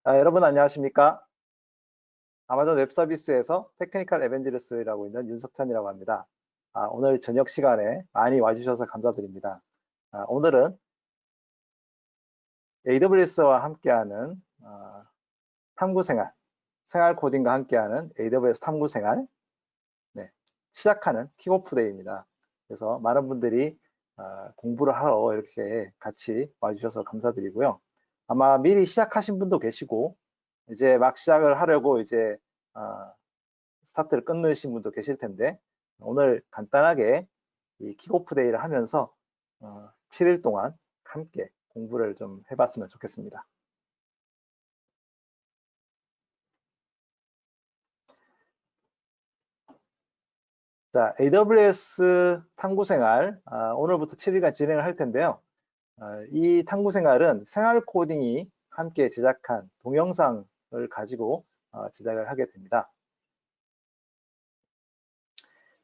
여러분 안녕하십니까? 아마존 웹 서비스에서 테크니컬 에벤저리스트라고 있는 윤석찬이라고 합니다. 오늘 저녁 시간에 많이 와주셔서 감사드립니다. 오늘은 AWS와 함께하는 탐구생활, 생활 코딩과 함께하는 AWS 탐구생활 시작하는 킥오프 데이입니다. 그래서 많은 분들이 공부를 하러 이렇게 같이 와주셔서 감사드리고요. 아마 미리 시작하신 분도 계시고 이제 막 시작을 하려고 이제 스타트를 끊으신 분도 계실 텐데 오늘 간단하게 이 킥오프 데이를 하면서 7일 동안 함께 공부를 좀 해봤으면 좋겠습니다. 자, AWS 탐구생활 오늘부터 7일간 진행을 할 텐데요. 이 탐구생활은 생활 코딩이 함께 제작한 동영상을 가지고 제작을 하게 됩니다.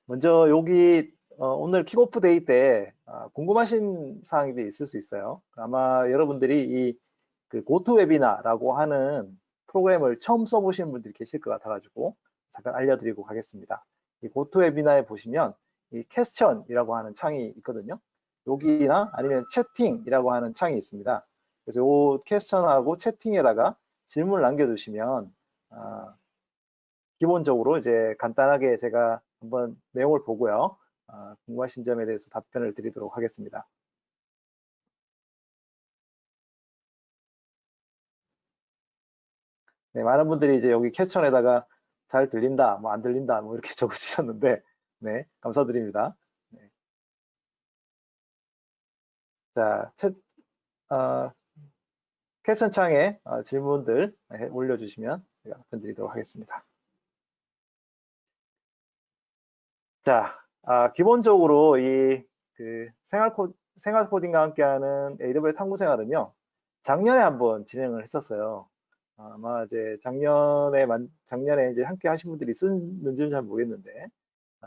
먼저 여기 오늘 킥오프 데이 때 궁금하신 사항이 있을 수 있어요. 아마 여러분들이 그 고토웨비나라고 하는 프로그램을 처음 써보시는 분들이 계실 것 같아가지고 잠깐 알려드리고 가겠습니다. 이 고토웨비나에 보시면 이 퀘스천이라고 하는 창이 있거든요. 여기나 아니면 채팅이라고 하는 창이 있습니다. 그래서 이 퀘스천하고 채팅에다가 질문을 남겨주시면 기본적으로 이제 간단하게 제가 한번 내용을 보고요. 궁금하신 점에 대해서 답변을 드리도록 하겠습니다. 네, 많은 분들이 이제 여기 캡션에다가 잘 들린다, 뭐 안 들린다, 뭐 이렇게 적어주셨는데, 네, 감사드립니다. 네. 자, 캡션 창에 질문들 올려주시면 제가 답변 드리도록 하겠습니다. 자, 기본적으로 그 생활 코딩과 함께하는 AWS 탐구 생활은요, 작년에 한번 진행을 했었어요. 아마 이제 작년에 이제 함께 하신 분들이 있었는지는 잘 모르겠는데,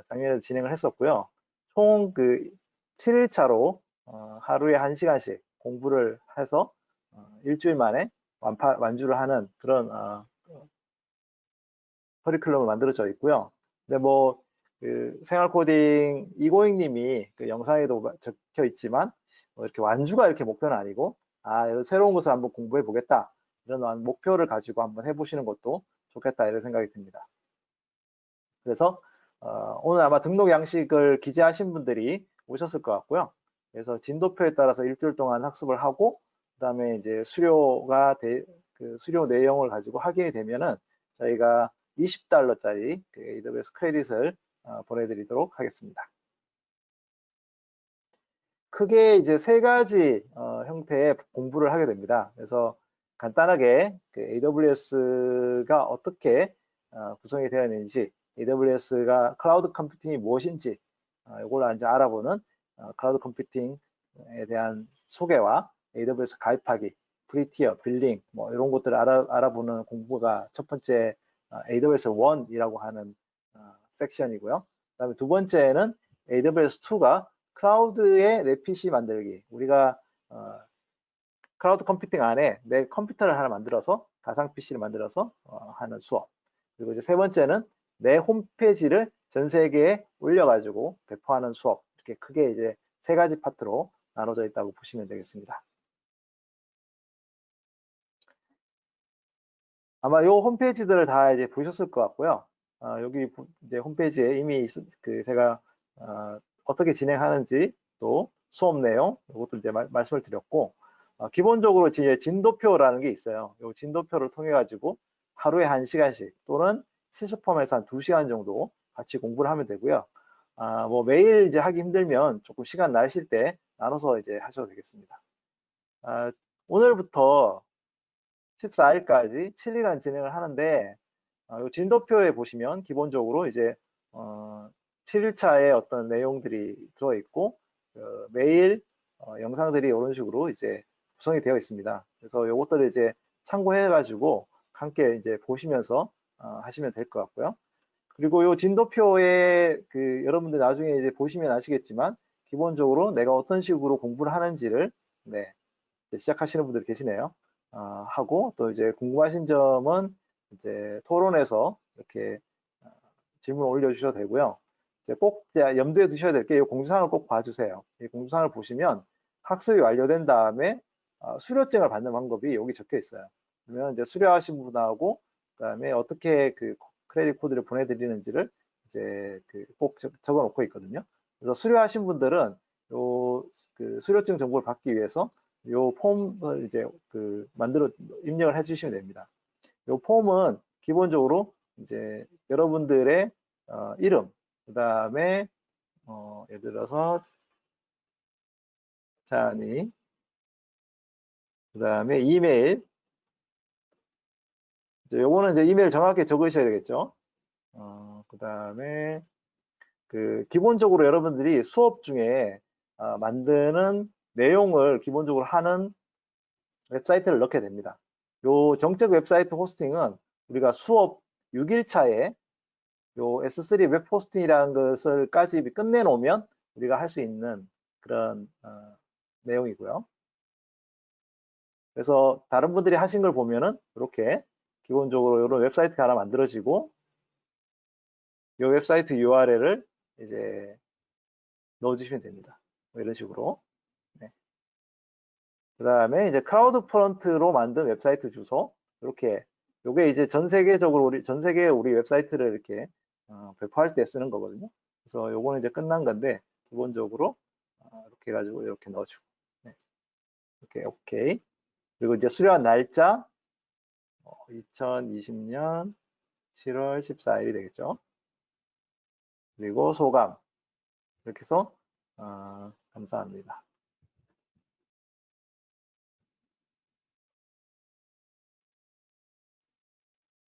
작년에 진행을 했었고요. 총 그 7일차로 하루에 1시간씩 공부를 해서 일주일 만에 완주를 하는 그런 커리큘럼을 만들어져 있고요. 근데 뭐 그 생활 코딩 이고잉님이 그 영상에도 적혀 있지만 뭐 이렇게 완주가 이렇게 목표는 아니고 새로운 것을 한번 공부해 보겠다 이런 목표를 가지고 한번 해보시는 것도 좋겠다 이런 생각이 듭니다. 그래서 오늘 아마 등록 양식을 기재하신 분들이 오셨을 것 같고요. 그래서 진도표에 따라서 일주일 동안 학습을 하고 그다음에 이제 그 수료 내용을 가지고 확인이 되면은 저희가 $20짜리 그 AWS 크레딧을 보내드리도록 하겠습니다. 크게 이제 3가지 형태의 공부를 하게 됩니다. 그래서 간단하게 그 AWS가 어떻게 구성이 되어 있는지, AWS가 클라우드 컴퓨팅이 무엇인지 이걸 이제 알아보는 클라우드 컴퓨팅에 대한 소개와 AWS 가입하기, 프리티어, 빌링 뭐 이런 것들을 알아보는 공부가 첫 번째 AWS 1이라고 하는 섹션이고요. 그다음에 두 번째는 AWS 2가 클라우드의 내 PC 만들기. 우리가 클라우드 컴퓨팅 안에 내 컴퓨터를 하나 만들어서 가상 PC를 만들어서 하는 수업. 그리고 이제 세 번째는 내 홈페이지를 전 세계에 올려가지고 배포하는 수업. 이렇게 크게 이제 3가지 파트로 나눠져 있다고 보시면 되겠습니다. 아마 요 홈페이지들을 다 이제 보셨을 것 같고요. 여기 이제 홈페이지에 이미 제가 어떻게 진행하는지 또 수업 내용 이것도 이제 말씀을 드렸고 기본적으로 이제 진도표라는 게 있어요. 이 진도표를 통해 가지고 하루에 1시간씩 또는 실습펌에서 한 2시간 정도 같이 공부를 하면 되고요. 뭐 매일 이제 하기 힘들면 조금 시간 나실 때 나눠서 이제 하셔도 되겠습니다. 오늘부터 14일까지 7일간 진행을 하는데 이 진도표에 보시면 기본적으로 이제 7일차에 어떤 내용들이 들어있고 매일 영상들이 이런 식으로 이제 구성이 되어 있습니다. 그래서 이것들을 이제 참고해 가지고 함께 이제 보시면서 하시면 될 것 같고요. 그리고 이 진도표에 여러분들 나중에 이제 보시면 아시겠지만 기본적으로 내가 어떤 식으로 공부를 하는지를 시작하시는 분들 계시네요. 하고 또 이제 궁금하신 점은 이제 토론에서 이렇게 질문 올려주셔도 되고요. 이제 꼭 염두에 두셔야 될 게 이 공지사항을 꼭 봐주세요. 이 공지사항을 보시면 학습이 완료된 다음에 수료증을 받는 방법이 여기 적혀 있어요. 그러면 이제 수료하신 분하고 그다음에 어떻게 그 크레딧 코드를 보내드리는지를 이제 꼭 적어 놓고 있거든요. 그래서 수료하신 분들은 요 그 수료증 정보를 받기 위해서 요 폼을 이제 만들어 입력을 해주시면 됩니다. 요 폼은 기본적으로 이제 여러분들의 이름, 그 다음에 예를 들어서 찬이, 그 다음에 이메일, 요거는 이제 이메일 정확히 적으셔야 되겠죠. 그 다음에 기본적으로 여러분들이 수업 중에 만드는 내용을 기본적으로 하는 웹사이트를 넣게 됩니다. 요 정책 웹사이트 호스팅은 우리가 수업 6일차에 요 S3 웹 호스팅이라는 것을까지 끝내놓으면 우리가 할 수 있는 그런 내용이고요. 그래서 다른 분들이 하신 걸 보면은 이렇게 기본적으로 이런 웹사이트가 하나 만들어지고 이 웹사이트 URL을 이제 넣어주시면 됩니다. 뭐 이런 식으로. 네. 그 다음에 이제 크라우드 프런트로 만든 웹사이트 주소 이렇게 요게 이제 전 세계적으로 전 세계 우리 웹사이트를 이렇게 배포할 때 쓰는 거거든요. 그래서 요거는 이제 끝난 건데 기본적으로 이렇게 해가지고 이렇게 넣어주고 네. 이렇게 오케이. 그리고 이제 수료한 날짜 2020년 7월 14일이 되겠죠. 그리고 소감 이렇게 해서 감사합니다.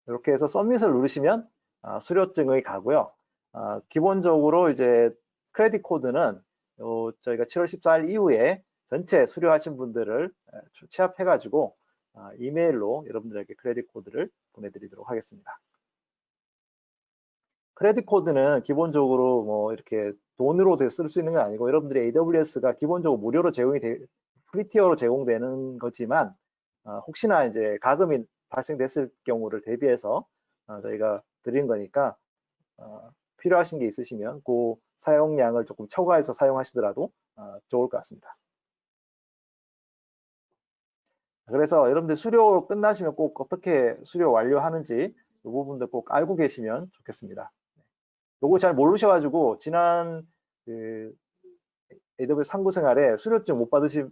이렇게 해서 서밋을 누르시면 수료증이 가고요. 기본적으로 이제 크레딧 코드는 저희가 7월 14일 이후에 전체 수료하신 분들을 취합해 가지고 이메일로 여러분들에게 크레딧 코드를 보내드리도록 하겠습니다. 크레딧 코드는 기본적으로 뭐 이렇게 돈으로 쓸 수 있는 건 아니고 여러분들이 AWS가 기본적으로 무료로 프리티어로 제공되는 거지만 혹시나 이제 가금이 발생됐을 경우를 대비해서 저희가 드리는 거니까 필요하신 게 있으시면 그 사용량을 조금 초과해서 사용하시더라도 좋을 것 같습니다. 그래서 여러분들 수료 끝나시면 꼭 어떻게 수료 완료하는지 이 부분도 꼭 알고 계시면 좋겠습니다. 요거 잘 모르셔가지고 지난 AWS 상부 생활에 수료증 못 받으신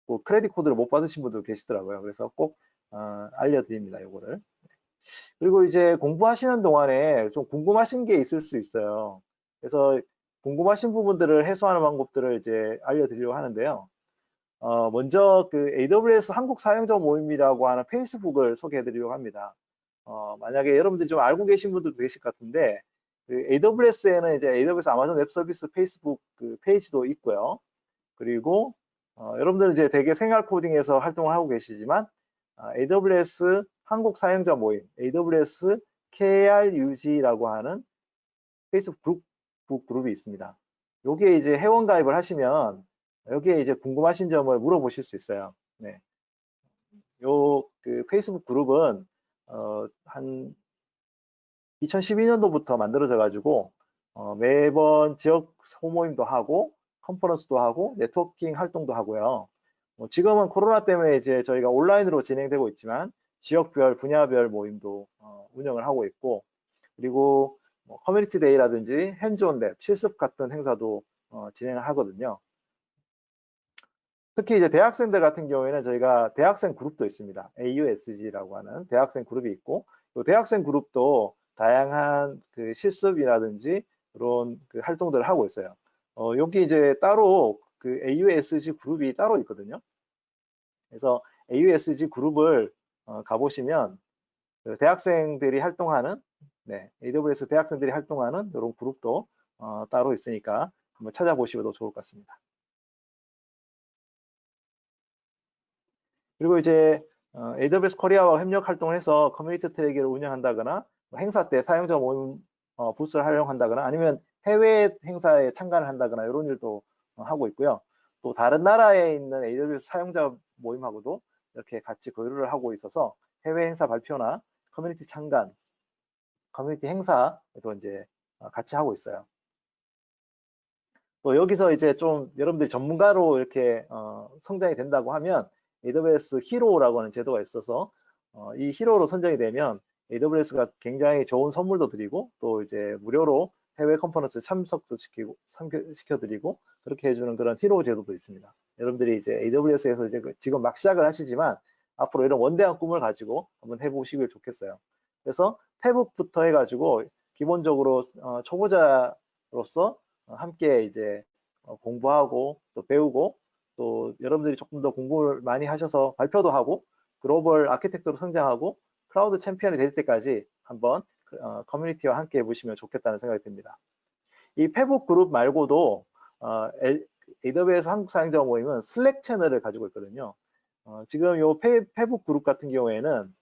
뭐 크레딧 코드를 못 받으신 분들 계시더라고요. 그래서 꼭 알려드립니다. 요거를. 그리고 이제 공부하시는 동안에 좀 궁금하신 게 있을 수 있어요. 그래서 궁금하신 부분들을 해소하는 방법들을 이제 알려드리려고 하는데요. 먼저 AWS 한국 사용자 모임이라고 하는 페이스북을 소개해드리려고 합니다. 만약에 여러분들이 좀 알고 계신 분들도 계실 것 같은데 AWS에는 이제 AWS 아마존 웹 서비스 페이스북 페이지도 있고요. 그리고 여러분들은 이제 대개 생활 코딩에서 활동을 하고 계시지만 AWS 한국 사용자 모임, AWS KRUG라고 하는 페이스북 그룹이 있습니다. 여기에 이제 회원 가입을 하시면 여기에 이제 궁금하신 점을 물어보실 수 있어요. 네. 요 페이스북 그룹은 한 2012년도부터 만들어져 가지고 매번 지역 소모임도 하고 컨퍼런스도 하고 네트워킹 활동도 하고요. 지금은 코로나 때문에 이제 저희가 온라인으로 진행되고 있지만 지역별 분야별 모임도 운영을 하고 있고 그리고 커뮤니티 데이라든지 핸즈온 랩 실습 같은 행사도 진행을 하거든요. 특히 이제 대학생들 같은 경우에는 저희가 대학생 그룹도 있습니다. AUSG라고 하는 대학생 그룹이 있고 대학생 그룹도 다양한 실습이라든지 그런 활동들을 하고 있어요. 여기 이제 따로 AUSG 그룹이 따로 있거든요. 그래서 AUSG 그룹을 가보시면 대학생들이 활동하는 AWS 대학생들이 활동하는 이런 그룹도 따로 있으니까 한번 찾아보시면 좋을 것 같습니다. 그리고 이제 AWS 코리아와 협력 활동을 해서 커뮤니티 트랙을 운영한다거나 행사 때 사용자 모임 부스를 활용한다거나 아니면 해외 행사에 참가를 한다거나 이런 일도 하고 있고요. 또 다른 나라에 있는 AWS 사용자 모임하고도 이렇게 같이 교류를 하고 있어서 해외 행사 발표나 커뮤니티 참관, 커뮤니티 행사도 이제 같이 하고 있어요. 또 여기서 이제 좀 여러분들이 전문가로 이렇게 성장이 된다고 하면 AWS 히로라고 하는 제도가 있어서 이 히로로 선정이 되면 AWS가 굉장히 좋은 선물도 드리고 또 이제 무료로 해외 컨퍼런스 참석도 시켜드리고 그렇게 해주는 그런 히로 제도도 있습니다. 여러분들이 이제 AWS에서 이제 지금 막 시작을 하시지만 앞으로 이런 원대한 꿈을 가지고 한번 해보시길 좋겠어요. 그래서 페북부터 해가지고 기본적으로 초보자로서 함께 이제 공부하고 또 배우고 또 여러분들이 조금 더 공부를 많이 하셔서 발표도 하고 글로벌 아키텍트로 성장하고 클라우드 챔피언이 될 때까지 한번 커뮤니티와 함께 해보시면 좋겠다는 생각이 듭니다. 이 페북 그룹 말고도 AWS 한국 사용자 모임은 슬랙 채널을 가지고 있거든요. 지금 요 페북 그룹 같은 경우에는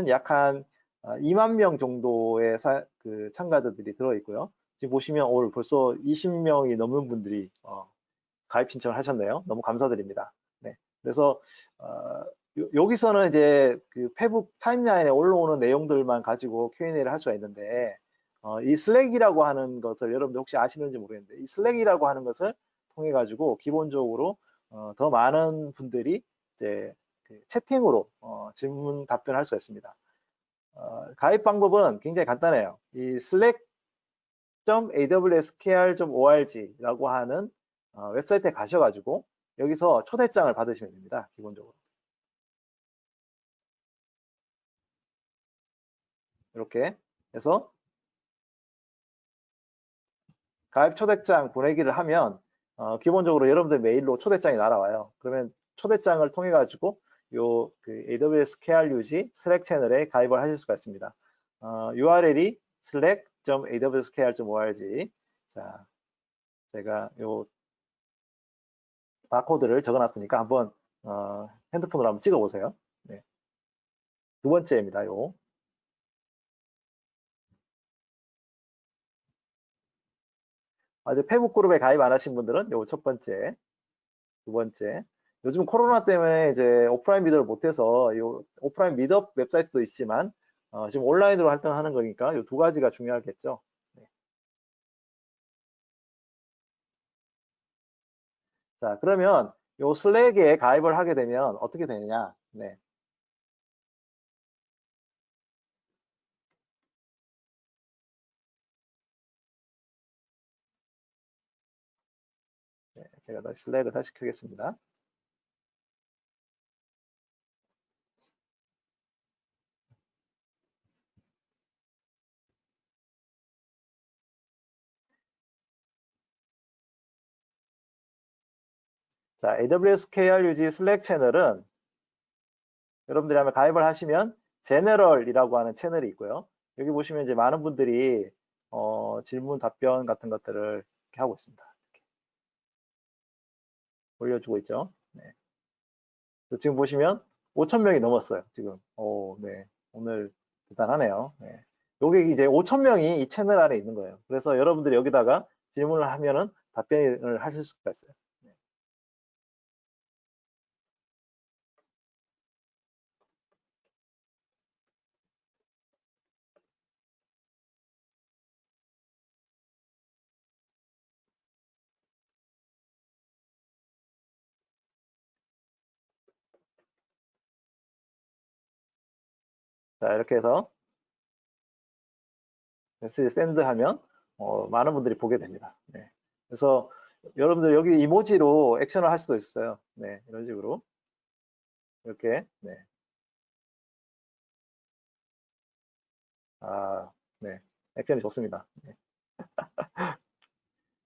약 한 2만 명 정도의 참가자들이 들어있고요. 지금 보시면 오늘 벌써 20명이 넘는 분들이 가입 신청을 하셨네요. 너무 감사드립니다. 네. 그래서 여기서는 이제 그 페북 타임라인에 올라오는 내용들만 가지고 Q&A를 할 수가 있는데 이 슬랙이라고 하는 것을 여러분들 혹시 아시는지 모르겠는데 이 슬랙이라고 하는 것을 통해 가지고 기본적으로 더 많은 분들이 이제 그 채팅으로 질문 답변할 수가 있습니다. 가입 방법은 굉장히 간단해요. 이 slack.awskr.org라고 하는 웹사이트에 가셔가지고 여기서 초대장을 받으시면 됩니다. 기본적으로. 이렇게 해서 가입 초대장 보내기를 하면 기본적으로 여러분들 메일로 초대장이 날아와요. 그러면 초대장을 통해 가지고 요 그 AWS KRUG 슬랙 채널에 가입을 하실 수가 있습니다. URL이 slack.awskr.org. 자, 제가 요 바코드를 적어놨으니까 한번 핸드폰으로 한번 찍어보세요. 네. 두 번째입니다. 요. 아직 페북 그룹에 가입 안 하신 분들은 요 첫 번째, 두 번째. 요즘 코로나 때문에 이제 오프라인 미드를 못해서 요 오프라인 미드업 웹사이트도 있지만 지금 온라인으로 활동하는 거니까 요 두 가지가 중요하겠죠. 네. 자, 그러면 요 슬랙에 가입을 하게 되면 어떻게 되느냐? 네. 네, 제가 다시 슬랙을 다시 켜겠습니다. 자, AWS KRUG 슬랙 채널은 여러분들이 한번 가입을 하시면 제너럴이라고 하는 채널이 있고요. 여기 보시면 이제 많은 분들이 질문 답변 같은 것들을 이렇게 하고 있습니다. 이렇게 올려주고 있죠. 네. 지금 보시면 5,000명이 넘었어요. 지금. 네. 오늘 대단하네요. 네. 여기 이제 5,000명이 이 채널 안에 있는 거예요. 그래서 여러분들이 여기다가 질문을 하면은 답변을 하실 수가 있어요. 네. 자, 이렇게 해서 메시지 샌드 하면 많은 분들이 보게 됩니다. 네. 그래서 여러분들 여기 이모지로 액션을 할 수도 있어요. 네, 이런 식으로 이렇게. 네. 네. 액션이 좋습니다. 네.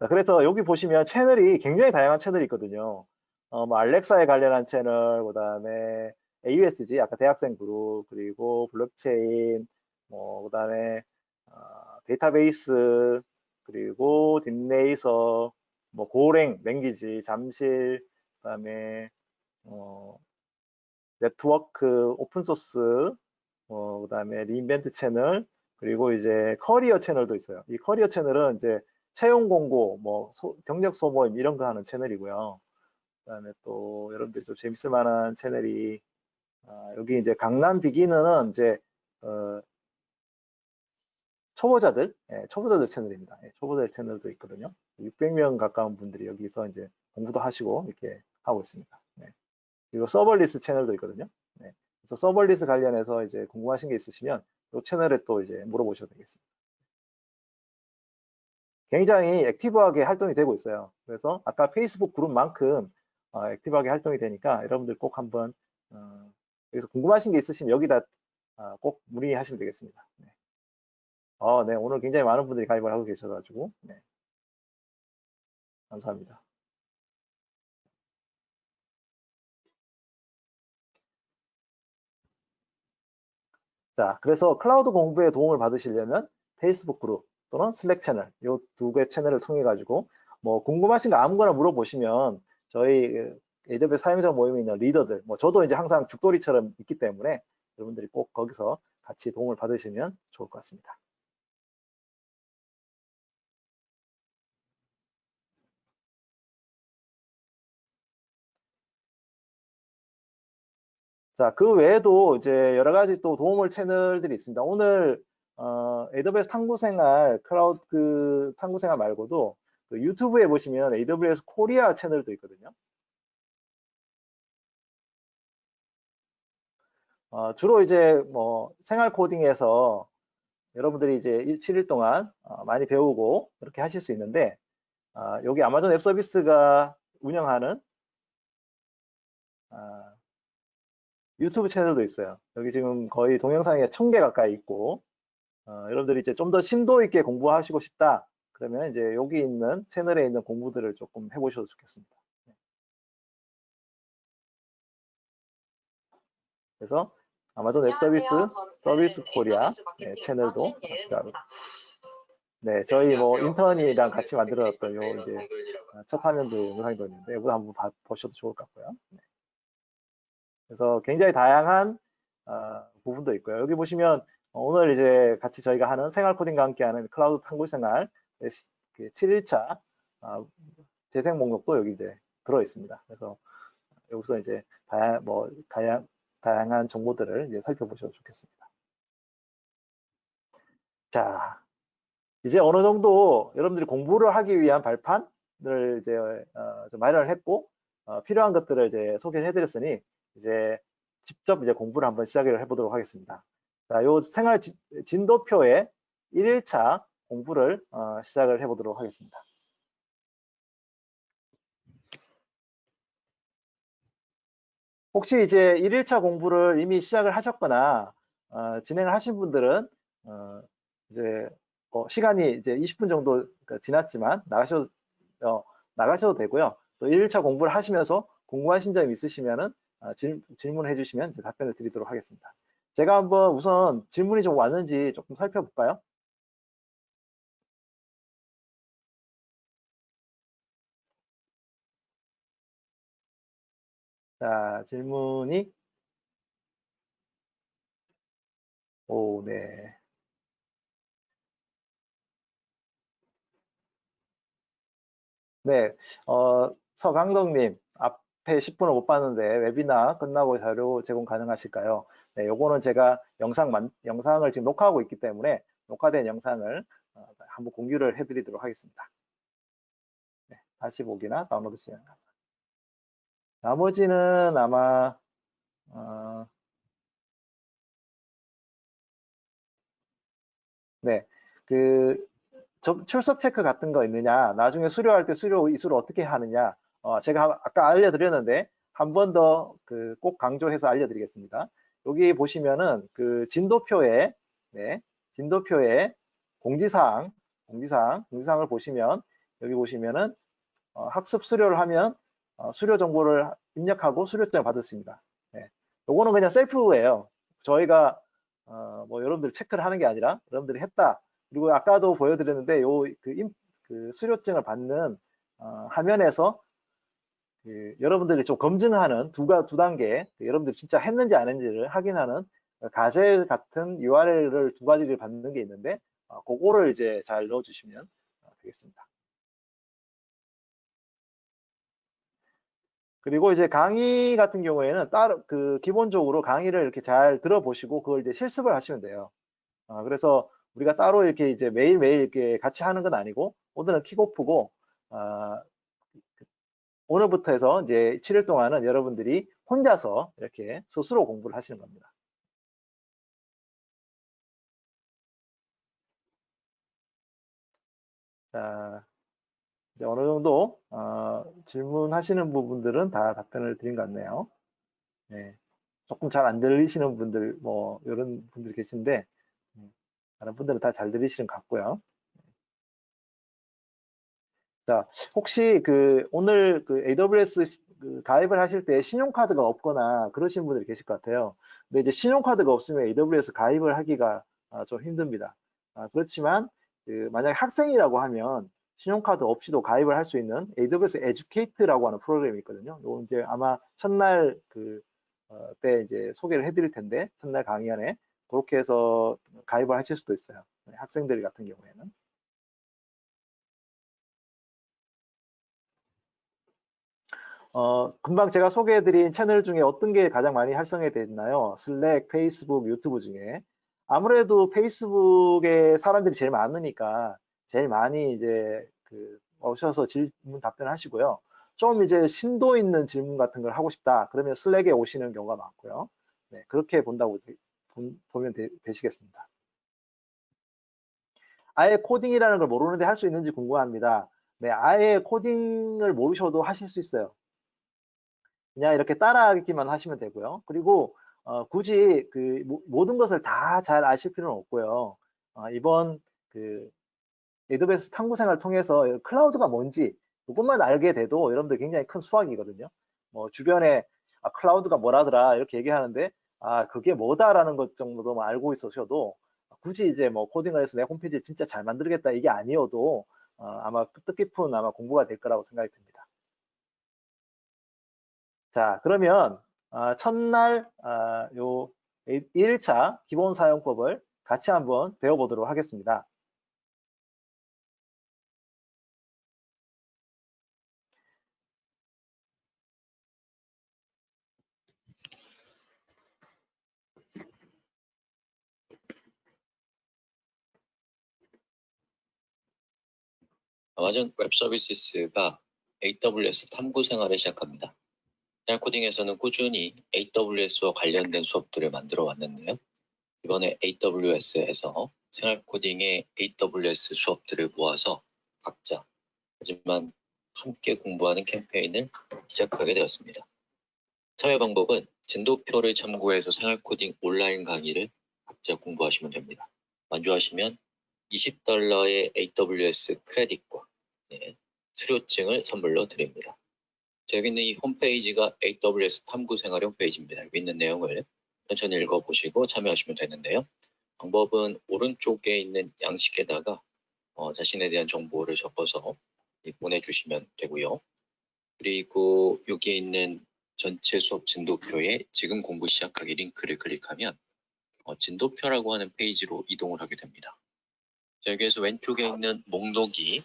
자, 그래서 여기 보시면 채널이 굉장히 다양한 채널이 있거든요. 뭐 알렉사에 관련한 채널, 그다음에 AUSG 아까 대학생 그룹, 그리고 블록체인, 뭐 그다음에 데이터베이스, 그리고 딥레이서, 뭐 고랭, 랭귀지, 잠실, 그다음에 어, 네트워크, 오픈소스, 그다음에 리인벤트 채널, 그리고 이제 커리어 채널도 있어요. 이 커리어 채널은 이제 채용 공고, 뭐 경력 소모임 이런 거 하는 채널이고요. 그다음에 또 여러분들이 좀 재밌을 만한 채널이 여기 이제 강남 비기너는 이제 초보자들, 초보자들 채널입니다. 초보자들 채널도 있거든요. 600명 가까운 분들이 여기서 이제 공부도 하시고 이렇게 하고 있습니다. 네. 그리고 서벌리스 채널도 있거든요. 네. 그래서 서벌리스 관련해서 이제 궁금하신 게 있으시면 이 채널에 또 이제 물어보셔도 되겠습니다. 굉장히 액티브하게 활동이 되고 있어요. 그래서 아까 페이스북 그룹만큼 액티브하게 활동이 되니까 여러분들 꼭 한번 여기서 궁금하신 게 있으시면 여기다 꼭 문의하시면 되겠습니다. 네. 네, 오늘 굉장히 많은 분들이 가입을 하고 계셔가지고 네. 감사합니다. 자, 그래서 클라우드 공부에 도움을 받으시려면 페이스북 그룹 또는 슬랙 채널, 이 두 개 채널을 통해 가지고 뭐 궁금하신 거 아무거나 물어보시면 저희 AWS 사용자 모임에 있는 리더들, 뭐 저도 이제 항상 죽돌이처럼 있기 때문에 여러분들이 꼭 거기서 같이 도움을 받으시면 좋을 것 같습니다. 자, 그 외에도 이제 여러 가지 또 도움을 채널들이 있습니다. 오늘 AWS 탐구생활, 클라우드 그 탐구생활 말고도 그 유튜브에 보시면 AWS 코리아 채널도 있거든요. 주로 이제 뭐 생활 코딩에서 여러분들이 이제 7일 동안 많이 배우고 그렇게 하실 수 있는데 여기 아마존 웹 서비스가 운영하는 유튜브 채널도 있어요. 여기 지금 거의 동영상이 1000개 가까이 있고 여러분들이 이제 좀 더 심도 있게 공부하시고 싶다 그러면 이제 여기 있는 채널에 있는 공부들을 조금 해보셔도 좋겠습니다. 그래서 아마존 웹 서비스 서비스 코리아 채널도 필요하고 네, 저희 뭐 인턴이랑 같이 만들어놨던 요 이제 첫 화면도 영상도 있는데 이거 한번 보셔도 좋을 것 같고요. 네. 그래서 굉장히 다양한 부분도 있고요. 여기 보시면 오늘 이제 같이 저희가 하는 생활 코딩과 함께하는 클라우드 탐구 생활 7일차 재생 목록도 여기 이제 들어 있습니다. 그래서 여기서 이제 다양한 정보들을 이제 살펴보셔도 좋겠습니다. 자, 이제 어느 정도 여러분들이 공부를 하기 위한 발판을 이제 좀 마련을 했고 필요한 것들을 이제 소개를 해드렸으니 이제 직접 이제 공부를 한번 시작을 해보도록 하겠습니다. 자, 요 생활 진도표의 1일차 공부를 시작을 해보도록 하겠습니다. 혹시 이제 1일차 공부를 이미 시작을 하셨거나 진행을 하신 분들은 이제 시간이 이제 20분 정도 지났지만 나가셔도 되고요. 또 1일차 공부를 하시면서 궁금하신 점 있으시면은 질문해 주시면 답변을 드리도록 하겠습니다. 제가 한번 우선 질문이 좀 왔는지 조금 살펴볼까요? 자, 질문이 네. 네, 서강덕님, 앞에 10분을 못 봤는데 웨비나 끝나고 자료 제공 가능하실까요? 네, 요거는 제가 영상을 지금 녹화하고 있기 때문에 녹화된 영상을 한번 공유를 해드리도록 하겠습니다. 네, 다시 보기나 다운로드 시간. 나머지는 아마 네, 그 출석 체크 같은 거 있느냐, 나중에 수료할 때 수료 이수를 어떻게 하느냐, 제가 아까 알려드렸는데 한 번 더 꼭 강조해서 알려드리겠습니다. 여기 보시면은 그 진도표에 진도표에 공지사항을 보시면 여기 보시면은 학습 수료를 하면 수료 정보를 입력하고 수료증을 받았습니다. 네. 요거는 그냥 셀프예요. 저희가 뭐 여러분들 체크를 하는 게 아니라 여러분들이 했다. 그리고 아까도 보여드렸는데 그 수료증을 받는 화면에서 여러분들이 좀 검증하는 두 단계, 여러분들이 진짜 했는지 안 했는지를 확인하는 가제 같은 URL을 두 가지를 받는 게 있는데 그거를 이제 잘 넣어주시면 되겠습니다. 그리고 이제 강의 같은 경우에는 따로 기본적으로 강의를 이렇게 잘 들어보시고 그걸 이제 실습을 하시면 돼요. 그래서 우리가 따로 이렇게 이제 매일매일 이렇게 같이 하는 건 아니고 오늘은 킥오프고 오늘부터 해서 이제 7일 동안은 여러분들이 혼자서 이렇게 스스로 공부를 하시는 겁니다. 자, 이제 어느 정도 질문하시는 부분들은 다 답변을 드린 것 같네요. 네. 조금 잘 안 들리시는 분들, 뭐 이런 분들 계신데 다른 분들은 다 잘 들리시는 것 같고요. 자, 혹시 오늘 AWS 가입을 하실 때 신용카드가 없거나 그러신 분들이 계실 것 같아요. 근데 이제 신용카드가 없으면 AWS 가입을 하기가 좀 힘듭니다. 그렇지만 만약에 학생이라고 하면 신용카드 없이도 가입을 할 수 있는 AWS 에듀케이트라고 하는 프로그램이 있거든요. 이거 이제 아마 첫날 때 이제 소개를 해드릴 텐데 첫날 강의안에 그렇게 해서 가입을 하실 수도 있어요. 학생들 같은 경우에는. 금방 제가 소개해드린 채널 중에 어떤 게 가장 많이 활성화 되어 있나요? 슬랙, 페이스북, 유튜브 중에. 아무래도 페이스북에 사람들이 제일 많으니까 제일 많이 이제 오셔서 질문 답변하시고요. 좀 이제 심도 있는 질문 같은 걸 하고 싶다. 그러면 슬랙에 오시는 경우가 많고요. 네, 그렇게 보면 되시겠습니다. 아예 코딩이라는 걸 모르는데 할 수 있는지 궁금합니다. 네, 아예 코딩을 모르셔도 하실 수 있어요. 그냥 이렇게 따라하기만 하시면 되고요. 그리고 굳이 모든 것을 다 잘 아실 필요는 없고요. 이번 AWS 탐구생활을 통해서 클라우드가 뭔지 그것만 알게 돼도 여러분들 굉장히 큰 수확이거든요. 뭐 주변에 클라우드가 뭐라더라 이렇게 얘기하는데 그게 뭐다라는 것 정도만 알고 있으셔도 굳이 이제 뭐 코딩을 해서 내 홈페이지를 진짜 잘 만들겠다 이게 아니어도 아마 뜻깊은 아마 공부가 될 거라고 생각이 듭니다. 자, 그러면 첫날 요 1차 기본 사용법을 같이 한번 배워보도록 하겠습니다. 아마존 웹 서비스가 AWS 탐구 생활을 시작합니다. 생활 코딩에서는 꾸준히 AWS와 관련된 수업들을 만들어 왔는데요. 이번에 AWS에서 생활 코딩의 AWS 수업들을 모아서 각자 하지만 함께 공부하는 캠페인을 시작하게 되었습니다. 참여 방법은 진도표를 참고해서 생활 코딩 온라인 강의를 각자 공부하시면 됩니다. 완주하시면 $20의 AWS 크레딧과 수료증을 선물로 드립니다. 여기 있는 이 홈페이지가 AWS 탐구 생활 홈페이지입니다. 여기 있는 내용을 천천히 읽어보시고 참여하시면 되는데요. 방법은 오른쪽에 있는 양식에다가 자신에 대한 정보를 적어서 보내주시면 되고요. 그리고 여기에 있는 전체 수업 진도표에 지금 공부 시작하기 링크를 클릭하면 진도표라고 하는 페이지로 이동을 하게 됩니다. 자, 여기에서 왼쪽에 있는 목록이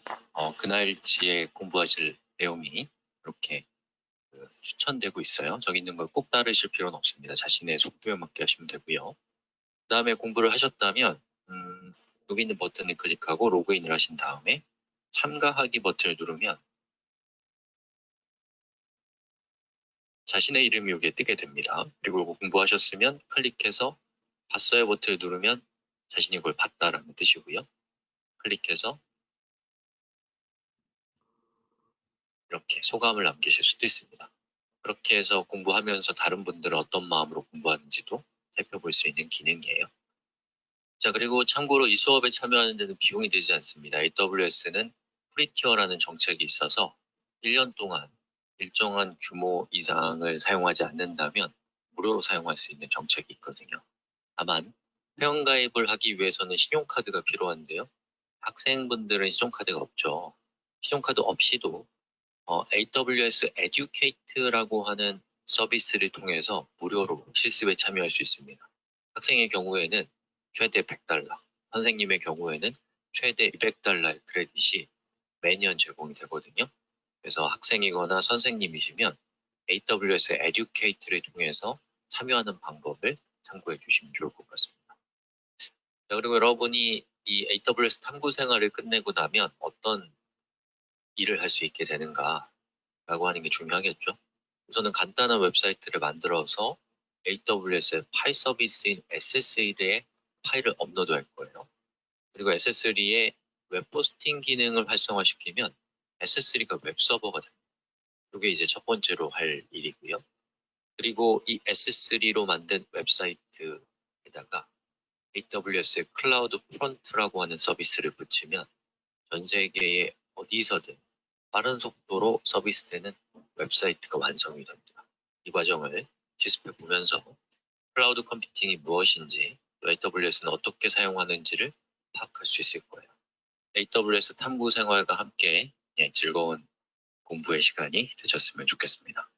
그날치에 공부하실 내용이 이렇게 추천되고 있어요. 저기 있는 걸 꼭 따르실 필요는 없습니다. 자신의 속도에 맞게 하시면 되고요. 그 다음에 공부를 하셨다면 여기 있는 버튼을 클릭하고 로그인을 하신 다음에 참가하기 버튼을 누르면 자신의 이름이 여기에 뜨게 됩니다. 그리고 공부하셨으면 클릭해서 봤어요 버튼을 누르면 자신이 그걸 봤다라는 뜻이고요. 클릭해서 이렇게 소감을 남기실 수도 있습니다. 그렇게 해서 공부하면서 다른 분들은 어떤 마음으로 공부하는지도 살펴볼 수 있는 기능이에요. 자, 그리고 참고로 이 수업에 참여하는 데는 비용이 들지 않습니다. AWS는 프리티어라는 정책이 있어서 1년 동안 일정한 규모 이상을 사용하지 않는다면 무료로 사용할 수 있는 정책이 있거든요. 다만 회원가입을 하기 위해서는 신용카드가 필요한데요. 학생분들은 신용카드가 없죠. 신용카드 없이도 AWS Educate라고 하는 서비스를 통해서 무료로 실습에 참여할 수 있습니다. 학생의 경우에는 최대 $100, 선생님의 경우에는 최대 $200의 크레딧이 매년 제공이 되거든요. 그래서 학생이거나 선생님이시면 AWS Educate를 통해서 참여하는 방법을 참고해 주시면 좋을 것 같습니다. 자, 그리고 여러분이 이 AWS 탐구 생활을 끝내고 나면 어떤 일을 할 수 있게 되는가라고 하는 게 중요하겠죠. 우선은 간단한 웹사이트를 만들어서 AWS의 파일 서비스인 S3에 파일을 업로드할 거예요. 그리고 S3에 웹 포스팅 기능을 활성화시키면 S3가 웹 서버가 됩니다. 이게 이제 첫 번째로 할 일이고요. 그리고 이 S3로 만든 웹사이트에다가 AWS 클라우드 프론트라고 하는 서비스를 붙이면 전 세계에 어디서든 빠른 속도로 서비스되는 웹사이트가 완성이 됩니다. 이 과정을 지스페 보면서 클라우드 컴퓨팅이 무엇인지, 또 AWS는 어떻게 사용하는지를 파악할 수 있을 거예요. AWS 탐구 생활과 함께 즐거운 공부의 시간이 되셨으면 좋겠습니다.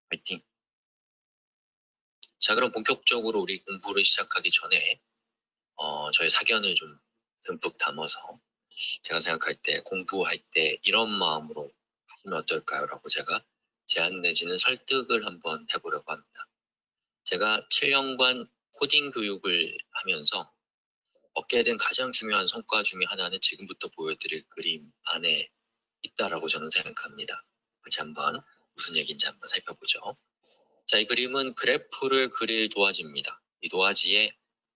화이팅! 자, 그럼 본격적으로 우리 공부를 시작하기 전에 저의 사견을 좀 듬뿍 담아서 제가 생각할 때 공부할 때 이런 마음으로 하시면 어떨까요? 라고 제가 제안 내지는 설득을 한번 해보려고 합니다. 제가 7년간 코딩 교육을 하면서 얻게 된 가장 중요한 성과 중에 하나는 지금부터 보여드릴 그림 안에 있다라고 저는 생각합니다. 같이 한번 무슨 얘기인지 한번 살펴보죠. 자, 이 그림은 그래프를 그릴 도화지입니다. 이 도화지의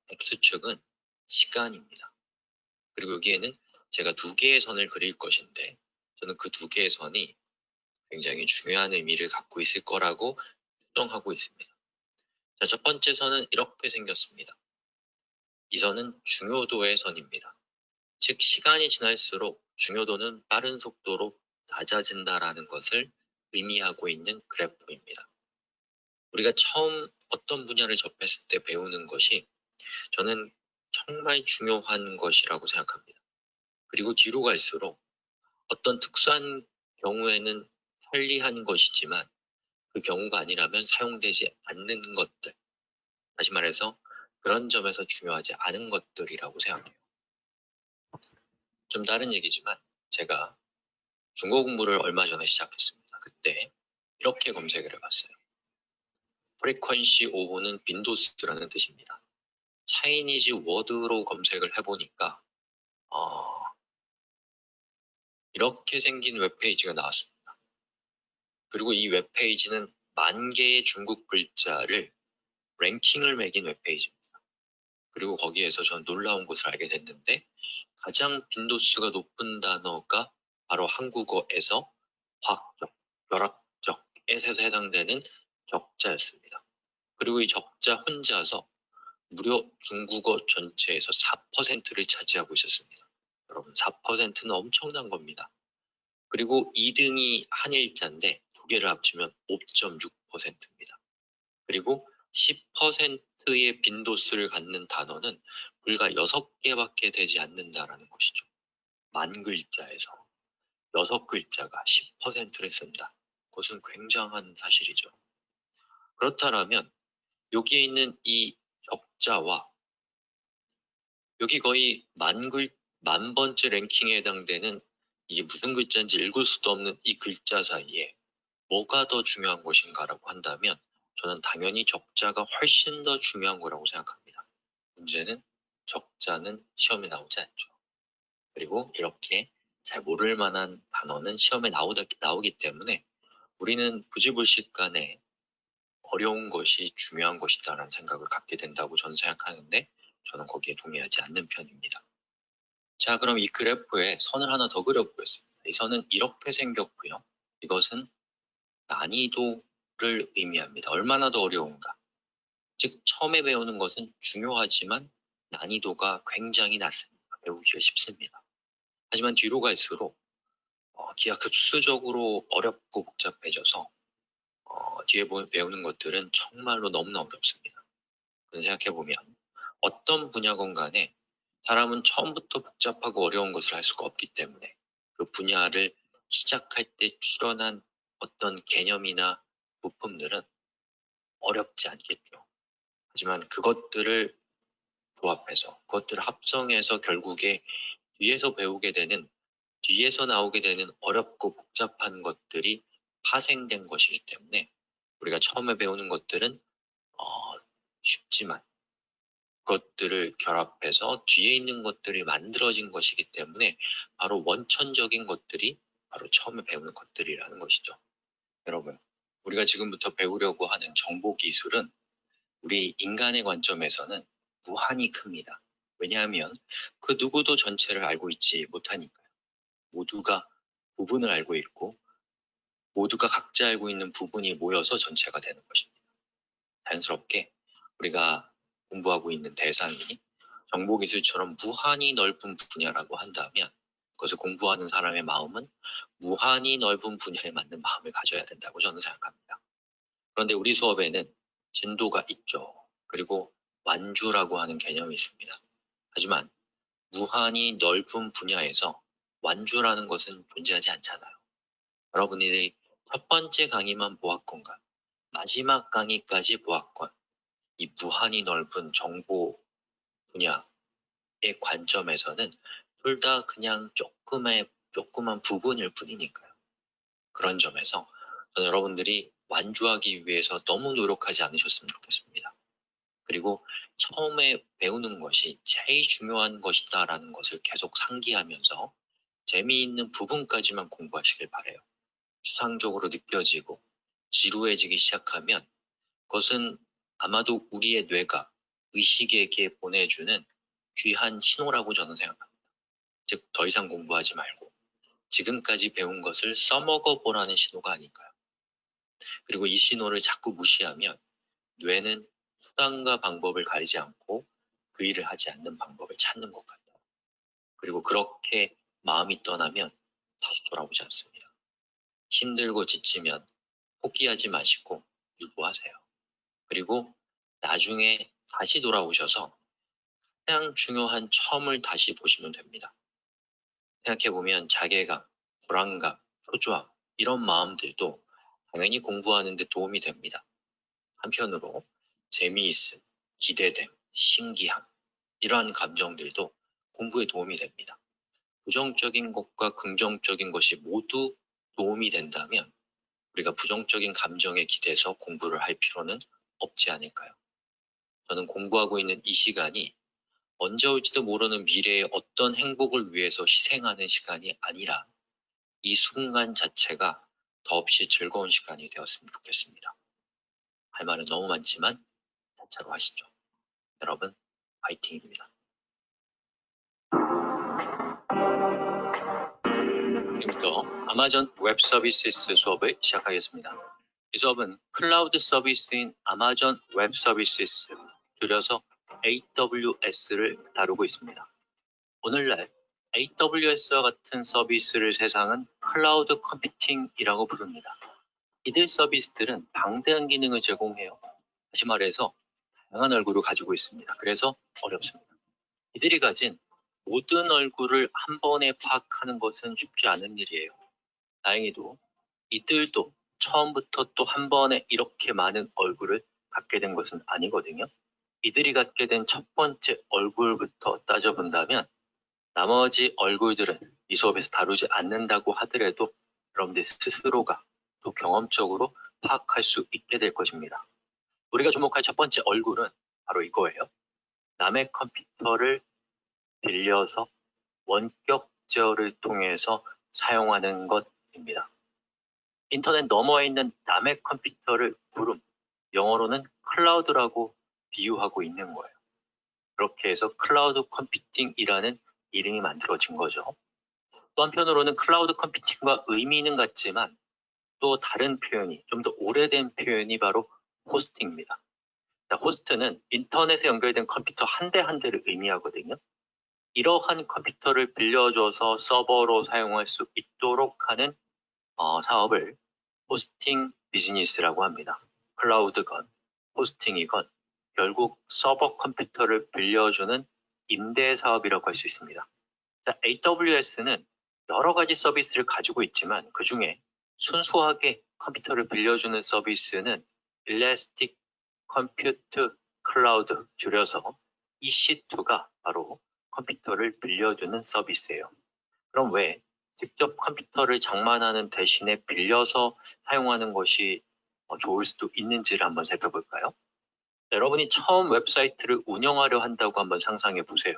X축은 시간입니다. 그리고 여기에는 제가 두 개의 선을 그릴 것인데 저는 그 두 개의 선이 굉장히 중요한 의미를 갖고 있을 거라고 추정하고 있습니다. 자, 첫 번째 선은 이렇게 생겼습니다. 이 선은 중요도의 선입니다. 즉 시간이 지날수록 중요도는 빠른 속도로 낮아진다라는 것을 의미하고 있는 그래프입니다. 우리가 처음 어떤 분야를 접했을 때 배우는 것이 저는 정말 중요한 것이라고 생각합니다. 그리고 뒤로 갈수록 어떤 특수한 경우에는 편리한 것이지만 그 경우가 아니라면 사용되지 않는 것들, 다시 말해서 그런 점에서 중요하지 않은 것들이라고 생각해요. 좀 다른 얘기지만 제가 중국 공부를 얼마 전에 시작했습니다. 그때 이렇게 검색을 해봤어요. 프리퀀시 5호는 빈도스라는 뜻입니다. 차이니즈 워드로 검색을 해보니까 이렇게 생긴 웹페이지가 나왔습니다. 그리고 이 웹페이지는 10,000개의 중국 글자를 랭킹을 매긴 웹페이지입니다. 그리고 거기에서 전 놀라운 것을 알게 됐는데 가장 빈도수가 높은 단어가 바로 한국어에서 화학적, 결합적에 해당되는 적자였습니다. 그리고 이 적자 혼자서 무려 중국어 전체에서 4%를 차지하고 있었습니다. 여러분 4%는 엄청난 겁니다. 그리고 2등이 한일자인데 두 개를 합치면 5.6%입니다. 그리고 10%의 빈도수를 갖는 단어는 불과 6개밖에 되지 않는다라는 것이죠. 10,000글자에서 6글자가 10%를 쓴다. 그것은 굉장한 사실이죠. 그렇다면 여기에 있는 이 적자와 여기 거의 10,000번째 랭킹에 해당되는 이게 무슨 글자인지 읽을 수도 없는 이 글자 사이에 뭐가 더 중요한 것인가라고 한다면 저는 당연히 적자가 훨씬 더 중요한 거라고 생각합니다. 문제는 적자는 시험에 나오지 않죠. 그리고 이렇게 잘 모를 만한 단어는 시험에 나오기 때문에 우리는 부지불식간에 어려운 것이 중요한 것이다라는 생각을 갖게 된다고 저는 생각하는데 저는 거기에 동의하지 않는 편입니다. 자, 그럼 이 그래프에 선을 하나 더 그려보겠습니다. 이 선은 이렇게 생겼고요. 이것은 난이도를 의미합니다. 얼마나 더 어려운가. 즉 처음에 배우는 것은 중요하지만 난이도가 굉장히 낮습니다. 배우기가 쉽습니다. 하지만 뒤로 갈수록 기하급수적으로 어렵고 복잡해져서 뒤에 배우는 것들은 정말로 너무나 어렵습니다. 생각해보면 어떤 분야건 간에 사람은 처음부터 복잡하고 어려운 것을 할 수가 없기 때문에 그 분야를 시작할 때 출현한 어떤 개념이나 부품들은 어렵지 않겠죠. 하지만 그것들을 조합해서 그것들을 합성해서 결국에 뒤에서 나오게 되는 어렵고 복잡한 것들이 파생된 것이기 때문에 우리가 처음에 배우는 것들은 쉽지만 그것들을 결합해서 뒤에 있는 것들이 만들어진 것이기 때문에 바로 원천적인 것들이 바로 처음에 배우는 것들이라는 것이죠. 여러분, 우리가 지금부터 배우려고 하는 정보 기술은 우리 인간의 관점에서는 무한히 큽니다. 왜냐하면 그 누구도 전체를 알고 있지 못하니까요. 모두가 부분을 알고 있고 모두가 각자 알고 있는 부분이 모여서 전체가 되는 것입니다. 자연스럽게 우리가 공부하고 있는 대상이 정보기술처럼 무한히 넓은 분야라고 한다면 그것을 공부하는 사람의 마음은 무한히 넓은 분야에 맞는 마음을 가져야 된다고 저는 생각합니다. 그런데 우리 수업에는 진도가 있죠. 그리고 완주라고 하는 개념이 있습니다. 하지만 무한히 넓은 분야에서 완주라는 것은 존재하지 않잖아요. 여러분들이 첫 번째 강의만 보았건가 마지막 강의까지 보았건 이 무한히 넓은 정보 분야의 관점에서는 둘 다 그냥 조그만 부분일 뿐이니까요. 그런 점에서 저는 여러분들이 완주하기 위해서 너무 노력하지 않으셨으면 좋겠습니다. 그리고 처음에 배우는 것이 제일 중요한 것이다라는 것을 계속 상기하면서 재미있는 부분까지만 공부하시길 바라요. 추상적으로 느껴지고 지루해지기 시작하면 그것은 아마도 우리의 뇌가 의식에게 보내주는 귀한 신호라고 저는 생각합니다. 즉, 더 이상 공부하지 말고 지금까지 배운 것을 써먹어 보라는 신호가 아닐까요? 그리고 이 신호를 자꾸 무시하면 뇌는 수단과 방법을 가리지 않고 그 일을 하지 않는 방법을 찾는 것 같아요. 그리고 그렇게 마음이 떠나면 다시 돌아오지 않습니다. 힘들고 지치면 포기하지 마시고 유보하세요. 그리고 나중에 다시 돌아오셔서 가장 중요한 처음을 다시 보시면 됩니다. 생각해보면 자괴감, 불안감, 초조함 이런 마음들도 당연히 공부하는 데 도움이 됩니다. 한편으로 재미있음, 기대됨, 신기함 이러한 감정들도 공부에 도움이 됩니다. 부정적인 것과 긍정적인 것이 모두 도움이 된다면 우리가 부정적인 감정에 기대서 공부를 할 필요는 없지 않을까요? 저는 공부하고 있는 이 시간이 언제 올지도 모르는 미래의 어떤 행복을 위해서 희생하는 시간이 아니라 이 순간 자체가 더없이 즐거운 시간이 되었으면 좋겠습니다. 할 말은 너무 많지만 자차로 하시죠. 여러분, 파이팅입니다. 지금부터 아마존 웹 서비스 수업을 시작하겠습니다. 이 수업은 클라우드 서비스인 아마존 웹 서비스, 줄여서 AWS를 다루고 있습니다. 오늘날 AWS와 같은 서비스를 세상은 클라우드 컴퓨팅이라고 부릅니다. 이들 서비스들은 방대한 기능을 제공해요. 다시 말해서 다양한 얼굴을 가지고 있습니다. 그래서 어렵습니다. 이들이 가진 모든 얼굴을 한 번에 파악하는 것은 쉽지 않은 일이에요. 다행히도 이들도 처음부터 또 한 번에 이렇게 많은 얼굴을 갖게 된 것은 아니거든요. 이들이 갖게 된 첫 번째 얼굴부터 따져본다면 나머지 얼굴들은 이 수업에서 다루지 않는다고 하더라도 여러분들 스스로가 또 경험적으로 파악할 수 있게 될 것입니다. 우리가 주목할 첫 번째 얼굴은 바로 이거예요. 남의 컴퓨터를 빌려서 원격 제어를 통해서 사용하는 것입니다. 인터넷 너머에 있는 남의 컴퓨터를 구름, 영어로는 클라우드라고 비유하고 있는 거예요. 그렇게 해서 클라우드 컴퓨팅이라는 이름이 만들어진 거죠. 또 한편으로는 클라우드 컴퓨팅과 의미는 같지만 또 다른 표현이, 좀 더 오래된 표현이 바로 호스팅입니다. 자, 호스트는 인터넷에 연결된 컴퓨터 한 대 한 대를 의미하거든요. 이러한 컴퓨터를 빌려줘서 서버로 사용할 수 있도록 하는 사업을 호스팅 비즈니스라고 합니다. 클라우드건, 호스팅이건 결국 서버 컴퓨터를 빌려주는 임대 사업이라고 할 수 있습니다. 자, AWS는 여러 가지 서비스를 가지고 있지만 그 중에 순수하게 컴퓨터를 빌려주는 서비스는 Elastic Compute Cloud, 줄여서 EC2가 바로 컴퓨터를 빌려주는 서비스예요. 그럼 왜 직접 컴퓨터를 장만하는 대신에 빌려서 사용하는 것이 좋을 수도 있는지를 한번 살펴볼까요? 여러분이 처음 웹사이트를 운영하려 한다고 한번 상상해 보세요.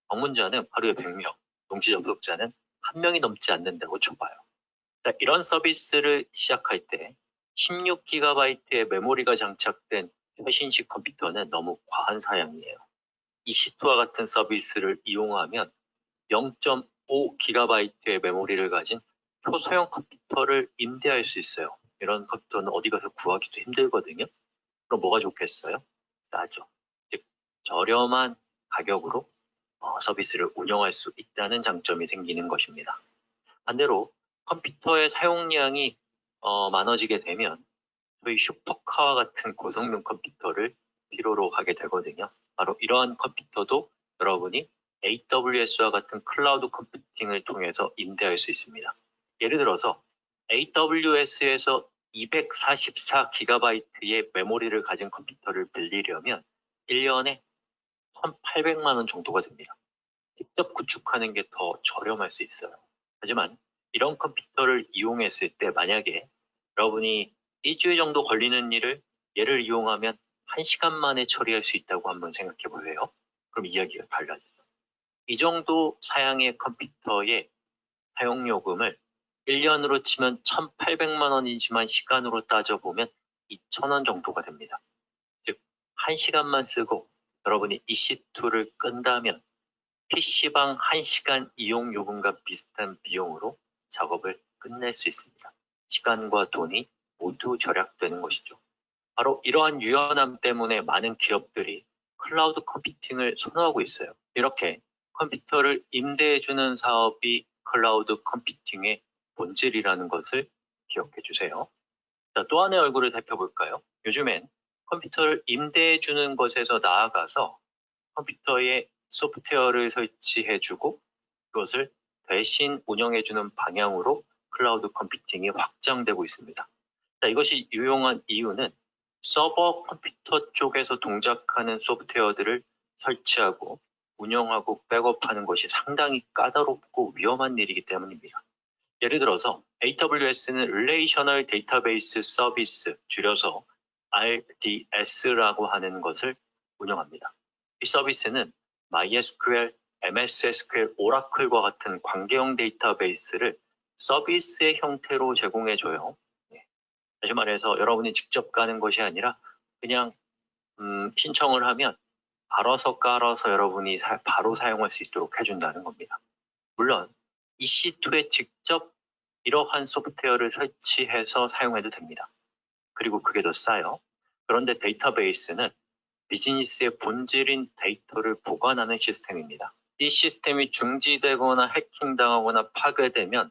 방문자는 하루에 100명, 동시 접속자는 1명이 넘지 않는다고 쳐봐요. 자, 이런 서비스를 시작할 때 16GB의 메모리가 장착된 최신식 컴퓨터는 너무 과한 사양이에요. EC2와 같은 서비스를 이용하면 0.5GB의 메모리를 가진 초소형 컴퓨터를 임대할 수 있어요. 이런 컴퓨터는 어디 가서 구하기도 힘들거든요. 그럼 뭐가 좋겠어요? 싸죠. 즉 저렴한 가격으로 서비스를 운영할 수 있다는 장점이 생기는 것입니다. 반대로 컴퓨터의 사용량이 많아지게 되면 저희 슈퍼카와 같은 고성능 컴퓨터를 필요로 하게 되거든요. 바로 이러한 컴퓨터도 여러분이 AWS와 같은 클라우드 컴퓨팅을 통해서 임대할 수 있습니다. 예를 들어서 AWS에서 244GB의 메모리를 가진 컴퓨터를 빌리려면 1년에 1,800만 원 정도가 됩니다. 직접 구축하는 게 더 저렴할 수 있어요. 하지만 이런 컴퓨터를 이용했을 때 만약에 여러분이 일주일 정도 걸리는 일을 얘를 이용하면 1시간 만에 처리할 수 있다고 한번 생각해 보세요. 그럼 이야기가 달라져요. 이 정도 사양의 컴퓨터의 사용요금을 1년으로 치면 1,800만 원이지만 시간으로 따져보면 2,000원 정도가 됩니다. 즉 1시간만 쓰고 여러분이 EC2를 끈다면 PC방 1시간 이용 요금과 비슷한 비용으로 작업을 끝낼 수 있습니다. 시간과 돈이 모두 절약되는 것이죠. 바로 이러한 유연함 때문에 많은 기업들이 클라우드 컴퓨팅을 선호하고 있어요. 이렇게 컴퓨터를 임대해주는 사업이 클라우드 컴퓨팅의 본질이라는 것을 기억해 주세요. 자, 또 하나의 얼굴을 살펴볼까요? 요즘엔 컴퓨터를 임대해주는 것에서 나아가서 컴퓨터에 소프트웨어를 설치해주고 그것을 대신 운영해주는 방향으로 클라우드 컴퓨팅이 확장되고 있습니다. 자, 이것이 유용한 이유는 서버 컴퓨터 쪽에서 동작하는 소프트웨어들을 설치하고 운영하고 백업하는 것이 상당히 까다롭고 위험한 일이기 때문입니다. 예를 들어서 AWS는 Relational Database Service, 줄여서 RDS라고 하는 것을 운영합니다. 이 서비스는 MySQL, MS SQL, 오라클과 같은 관계형 데이터베이스를 서비스의 형태로 제공해줘요. 다시 말해서 여러분이 직접 가는 것이 아니라 그냥 신청을 하면 알아서 깔아서 여러분이 바로 사용할 수 있도록 해준다는 겁니다. 물론 EC2에 직접 이러한 소프트웨어를 설치해서 사용해도 됩니다. 그리고 그게 더 싸요. 그런데 데이터베이스는 비즈니스의 본질인 데이터를 보관하는 시스템입니다. 이 시스템이 중지되거나 해킹당하거나 파괴되면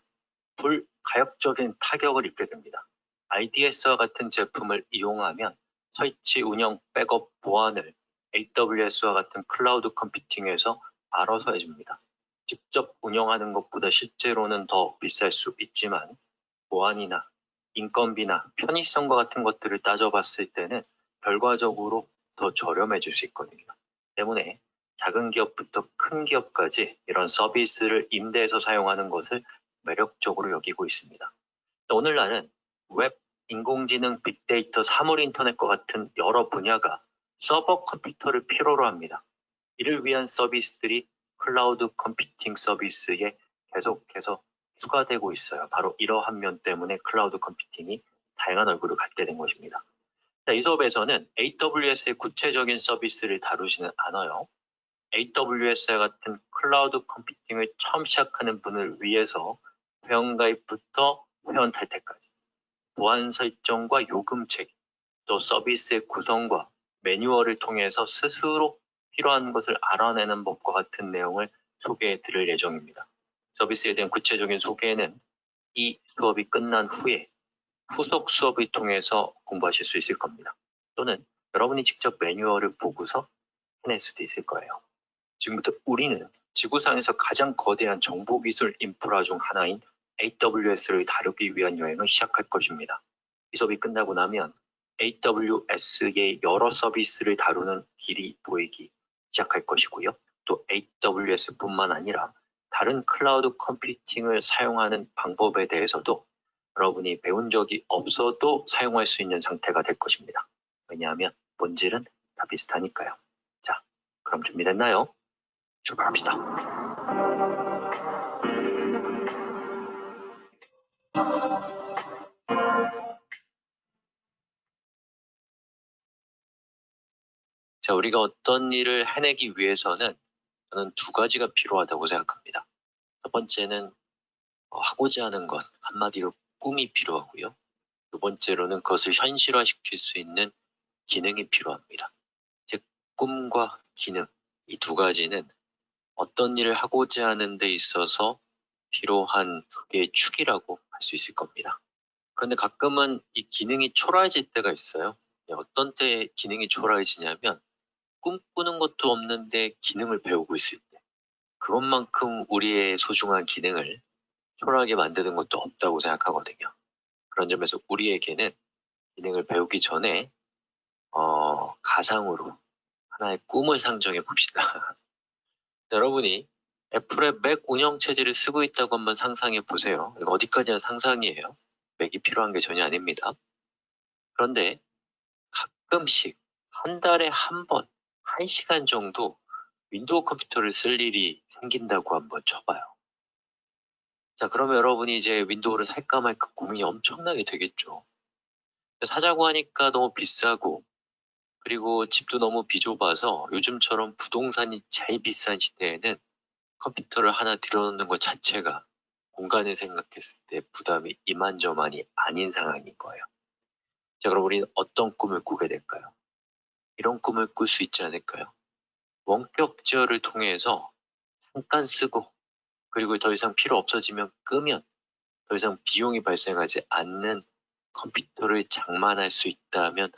불가역적인 타격을 입게 됩니다. IDS와 같은 제품을 이용하면 설치, 운영, 백업, 보안을 AWS와 같은 클라우드 컴퓨팅에서 알아서 해줍니다. 직접 운영하는 것보다 실제로는 더 비쌀 수 있지만 보안이나 인건비나 편의성과 같은 것들을 따져봤을 때는 결과적으로 더 저렴해질 수 있거든요. 때문에 작은 기업부터 큰 기업까지 이런 서비스를 임대해서 사용하는 것을 매력적으로 여기고 있습니다. 오늘날은 웹, 인공지능, 빅데이터, 사물 인터넷과 같은 여러 분야가 서버 컴퓨터를 필요로 합니다. 이를 위한 서비스들이 클라우드 컴퓨팅 서비스에 계속해서 추가되고 있어요. 바로 이러한 면 때문에 클라우드 컴퓨팅이 다양한 얼굴을 갖게 된 것입니다. 자, 이 수업에서는 AWS의 구체적인 서비스를 다루지는 않아요. AWS와 같은 클라우드 컴퓨팅을 처음 시작하는 분을 위해서 회원가입부터 회원 탈퇴까지 보안 설정과 요금 체계, 또 서비스의 구성과 매뉴얼을 통해서 스스로 필요한 것을 알아내는 법과 같은 내용을 소개해 드릴 예정입니다. 서비스에 대한 구체적인 소개는 이 수업이 끝난 후에 후속 수업을 통해서 공부하실 수 있을 겁니다. 또는 여러분이 직접 매뉴얼을 보고서 해낼 수도 있을 거예요. 지금부터 우리는 지구상에서 가장 거대한 정보기술 인프라 중 하나인 AWS를 다루기 위한 여행을 시작할 것입니다. 이 수업이 끝나고 나면 AWS의 여러 서비스를 다루는 길이 보이기 시작할 것이고요. 또 AWS뿐만 아니라 다른 클라우드 컴퓨팅을 사용하는 방법에 대해서도 여러분이 배운 적이 없어도 사용할 수 있는 상태가 될 것입니다. 왜냐하면 본질은 다 비슷하니까요. 자, 그럼 준비됐나요? 출발합시다. 자, 우리가 어떤 일을 해내기 위해서는 저는 두 가지가 필요하다고 생각합니다. 첫 번째는 하고자 하는 것, 한마디로 꿈이 필요하고요. 두 번째로는 그것을 현실화시킬 수 있는 기능이 필요합니다. 즉, 꿈과 기능, 이 두 가지는 어떤 일을 하고자 하는 데 있어서 필요한 두 개의 축이라고 할 수 있을 겁니다. 그런데 가끔은 이 기능이 초라해질 때가 있어요. 어떤 때 기능이 초라해지냐면 꿈꾸는 것도 없는데 기능을 배우고 있을 때, 그것만큼 우리의 소중한 기능을 초라하게 만드는 것도 없다고 생각하거든요. 그런 점에서 우리에게는 기능을 배우기 전에 가상으로 하나의 꿈을 상정해 봅시다. 여러분이 애플의 맥 운영체제를 쓰고 있다고 한번 상상해 보세요. 이거 어디까지나 상상이에요. 맥이 필요한 게 전혀 아닙니다. 그런데 가끔씩 한 달에 한 번, 1시간 정도 윈도우 컴퓨터를 쓸 일이 생긴다고 한번 쳐봐요. 자, 그러면 여러분이 이제 윈도우를 살까 말까 고민이 엄청나게 되겠죠. 사자고 하니까 너무 비싸고, 그리고 집도 너무 비좁아서 요즘처럼 부동산이 제일 비싼 시대에는 컴퓨터를 하나 들여놓는 것 자체가 공간을 생각했을 때 부담이 이만저만이 아닌 상황인 거예요. 자, 그럼 우리는 어떤 꿈을 꾸게 될까요? 이런 꿈을 꿀 수 있지 않을까요? 원격 제어를 통해서 잠깐 쓰고, 그리고 더 이상 필요 없어지면 끄면 더 이상 비용이 발생하지 않는 컴퓨터를 장만할 수 있다면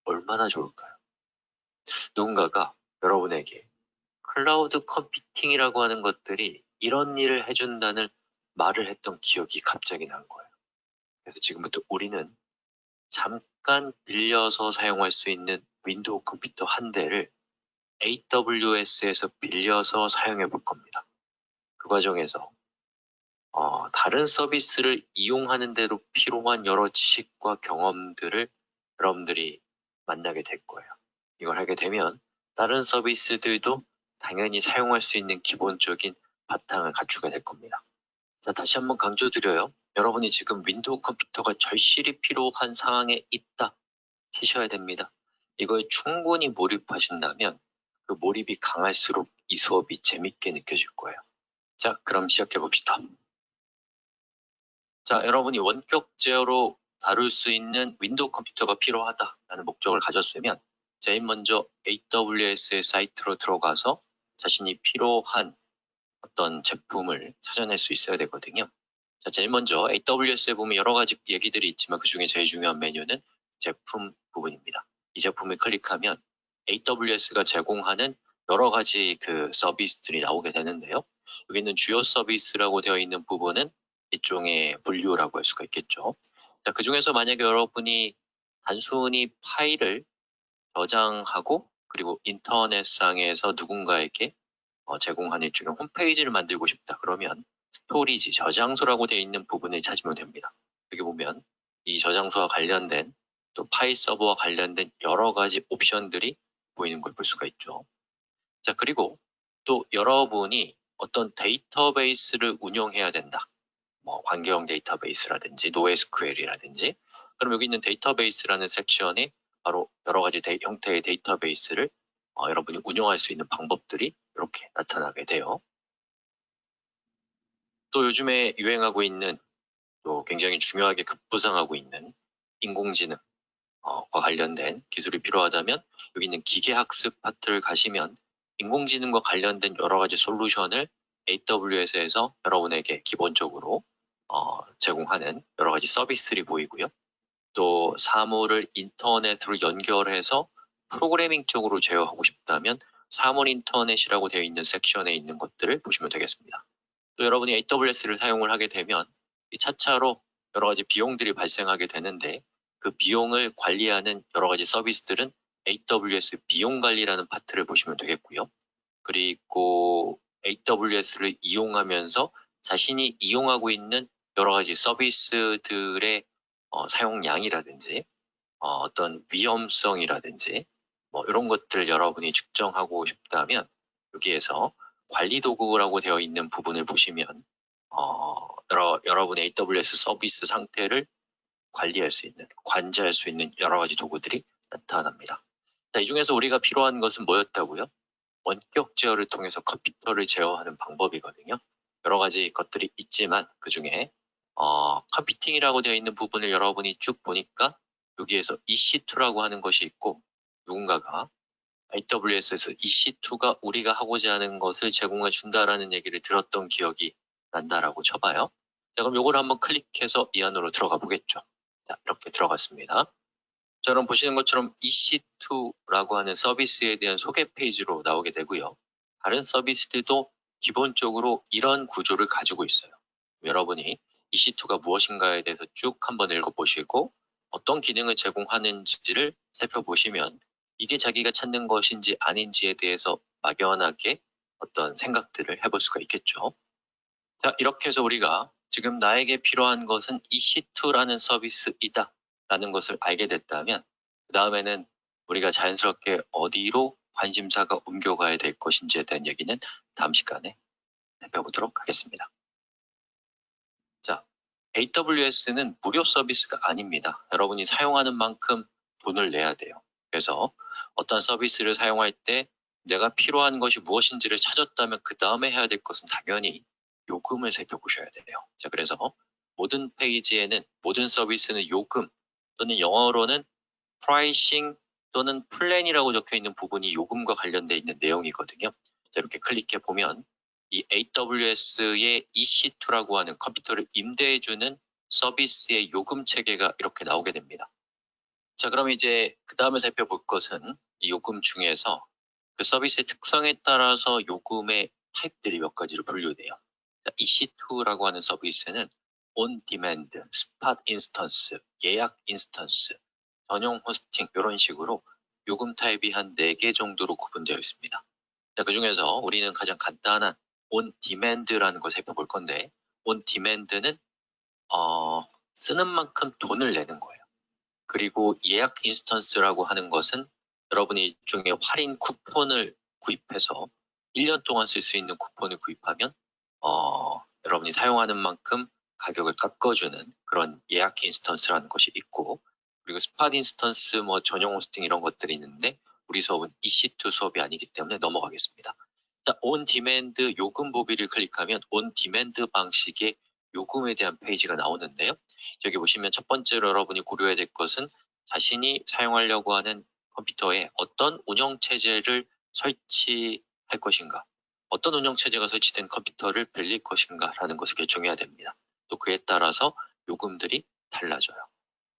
얼마나 좋을까요? 누군가가 여러분에게 클라우드 컴퓨팅이라고 하는 것들이 이런 일을 해준다는 말을 했던 기억이 갑자기 난 거예요. 그래서 지금부터 우리는 잠깐 빌려서 사용할 수 있는 윈도우 컴퓨터 한 대를 AWS에서 빌려서 사용해 볼 겁니다. 그 과정에서 다른 서비스를 이용하는 데도 필요한 여러 지식과 경험들을 여러분들이 만나게 될 거예요. 이걸 하게 되면 다른 서비스들도 당연히 사용할 수 있는 기본적인 바탕을 갖추게 될 겁니다. 자, 다시 한번 강조드려요. 여러분이 지금 윈도우 컴퓨터가 절실히 필요한 상황에 있다 치셔야 됩니다. 이거에 충분히 몰입하신다면 그 몰입이 강할수록 이 수업이 재밌게 느껴질 거예요. 자, 그럼 시작해 봅시다. 자, 여러분이 원격 제어로 다룰 수 있는 윈도우 컴퓨터가 필요하다라는 목적을 가졌으면 제일 먼저 AWS의 사이트로 들어가서 자신이 필요한 어떤 제품을 찾아낼 수 있어야 되거든요. 자, 제일 먼저 AWS에 보면 여러 가지 얘기들이 있지만 그 중에 제일 중요한 메뉴는 제품 부분입니다. 이 제품을 클릭하면 AWS가 제공하는 여러 가지 그 서비스들이 나오게 되는데요. 여기 있는 주요 서비스라고 되어 있는 부분은 일종의 분류라고 할 수가 있겠죠. 자, 그 중에서 만약에 여러분이 단순히 파일을 저장하고 그리고 인터넷상에서 누군가에게 제공하는 일종의 홈페이지를 만들고 싶다. 그러면 스토리지, 저장소라고 되어 있는 부분을 찾으면 됩니다. 여기 보면 이 저장소와 관련된 또 파일 서버와 관련된 여러 가지 옵션들이 보이는 걸 볼 수가 있죠. 자, 그리고 또 여러분이 어떤 데이터베이스를 운영해야 된다. 뭐 관계형 데이터베이스라든지 NoSQL이라든지 그럼 여기 있는 데이터베이스라는 섹션에 바로 여러 가지 형태의 데이터베이스를 여러분이 운영할 수 있는 방법들이 이렇게 나타나게 돼요. 또 요즘에 유행하고 있는 또 굉장히 중요하게 급부상하고 있는 인공지능과 관련된 기술이 필요하다면 여기 있는 기계학습 파트를 가시면 인공지능과 관련된 여러 가지 솔루션을 AWS에서 여러분에게 기본적으로 제공하는 여러 가지 서비스들이 보이고요. 또 사물을 인터넷으로 연결해서 프로그래밍 쪽으로 제어하고 싶다면 사물 인터넷이라고 되어 있는 섹션에 있는 것들을 보시면 되겠습니다. 또 여러분이 AWS를 사용을 하게 되면 이 차차로 여러 가지 비용들이 발생하게 되는데 그 비용을 관리하는 여러 가지 서비스들은 AWS 비용 관리라는 파트를 보시면 되겠고요. 그리고 AWS를 이용하면서 자신이 이용하고 있는 여러 가지 서비스들의 사용량이라든지 어떤 위험성이라든지 뭐 이런 것들 여러분이 측정하고 싶다면 여기에서 관리 도구라고 되어 있는 부분을 보시면 여러분의 AWS 서비스 상태를 관리할 수 있는, 관제할 수 있는 여러 가지 도구들이 나타납니다. 자, 이 중에서 우리가 필요한 것은 뭐였다고요? 원격 제어를 통해서 컴퓨터를 제어하는 방법이거든요. 여러 가지 것들이 있지만 그 중에 컴퓨팅이라고 되어 있는 부분을 여러분이 쭉 보니까 여기에서 EC2라고 하는 것이 있고 누군가가 AWS에서 EC2가 우리가 하고자 하는 것을 제공해 준다라는 얘기를 들었던 기억이 난다라고 쳐봐요. 자, 그럼 요걸 한번 클릭해서 이 안으로 들어가 보겠죠. 자, 이렇게 들어갔습니다. 자, 그럼 보시는 것처럼 EC2라고 하는 서비스에 대한 소개 페이지로 나오게 되고요. 다른 서비스들도 기본적으로 이런 구조를 가지고 있어요. 여러분이 EC2가 무엇인가에 대해서 쭉 한번 읽어보시고 어떤 기능을 제공하는지를 살펴보시면 이게 자기가 찾는 것인지 아닌지에 대해서 막연하게 어떤 생각들을 해볼 수가 있겠죠. 자, 이렇게 해서 우리가 지금 나에게 필요한 것은 EC2라는 서비스이다 라는 것을 알게 됐다면 그 다음에는 우리가 자연스럽게 어디로 관심사가 옮겨가야 될 것인지에 대한 얘기는 다음 시간에 살펴보도록 하겠습니다. 자, AWS는 무료 서비스가 아닙니다. 여러분이 사용하는 만큼 돈을 내야 돼요. 그래서 어떤 서비스를 사용할 때 내가 필요한 것이 무엇인지를 찾았다면 그 다음에 해야 될 것은 당연히 요금을 살펴보셔야 돼요. 자, 그래서 모든 페이지에는 모든 서비스는 요금 또는 영어로는 pricing 또는 plan이라고 적혀 있는 부분이 요금과 관련되어 있는 내용이거든요. 자, 이렇게 클릭해 보면 이 AWS의 EC2라고 하는 컴퓨터를 임대해주는 서비스의 요금 체계가 이렇게 나오게 됩니다. 자, 그럼 이제 그 다음에 살펴볼 것은 이 요금 중에서 그 서비스의 특성에 따라서 요금의 타입들이 몇 가지로 분류돼요. 자, EC2라고 하는 서비스는 on demand, spot instance, 예약 인스턴스, 전용 호스팅 이런 식으로 요금 타입이 한 4개 정도로 구분되어 있습니다. 자, 그 중에서 우리는 가장 간단한 on demand라는 걸 살펴볼 건데 on demand는 쓰는 만큼 돈을 내는 거예요. 그리고 예약 인스턴스라고 하는 것은 여러분이 일종의 할인 쿠폰을 구입해서 1년 동안 쓸 수 있는 쿠폰을 구입하면 여러분이 사용하는 만큼 가격을 깎아주는 그런 예약 인스턴스라는 것이 있고 그리고 스팟 인스턴스 뭐 전용 호스팅 이런 것들이 있는데 우리 수업은 EC2 수업이 아니기 때문에 넘어가겠습니다. 자, 온 디맨드 요금 보기를 클릭하면 온 디맨드 방식의 요금에 대한 페이지가 나오는데요. 여기 보시면 첫 번째로 여러분이 고려해야 될 것은 자신이 사용하려고 하는 컴퓨터에 어떤 운영체제를 설치할 것인가, 어떤 운영체제가 설치된 컴퓨터를 빌릴 것인가 라는 것을 결정해야 됩니다. 또 그에 따라서 요금들이 달라져요.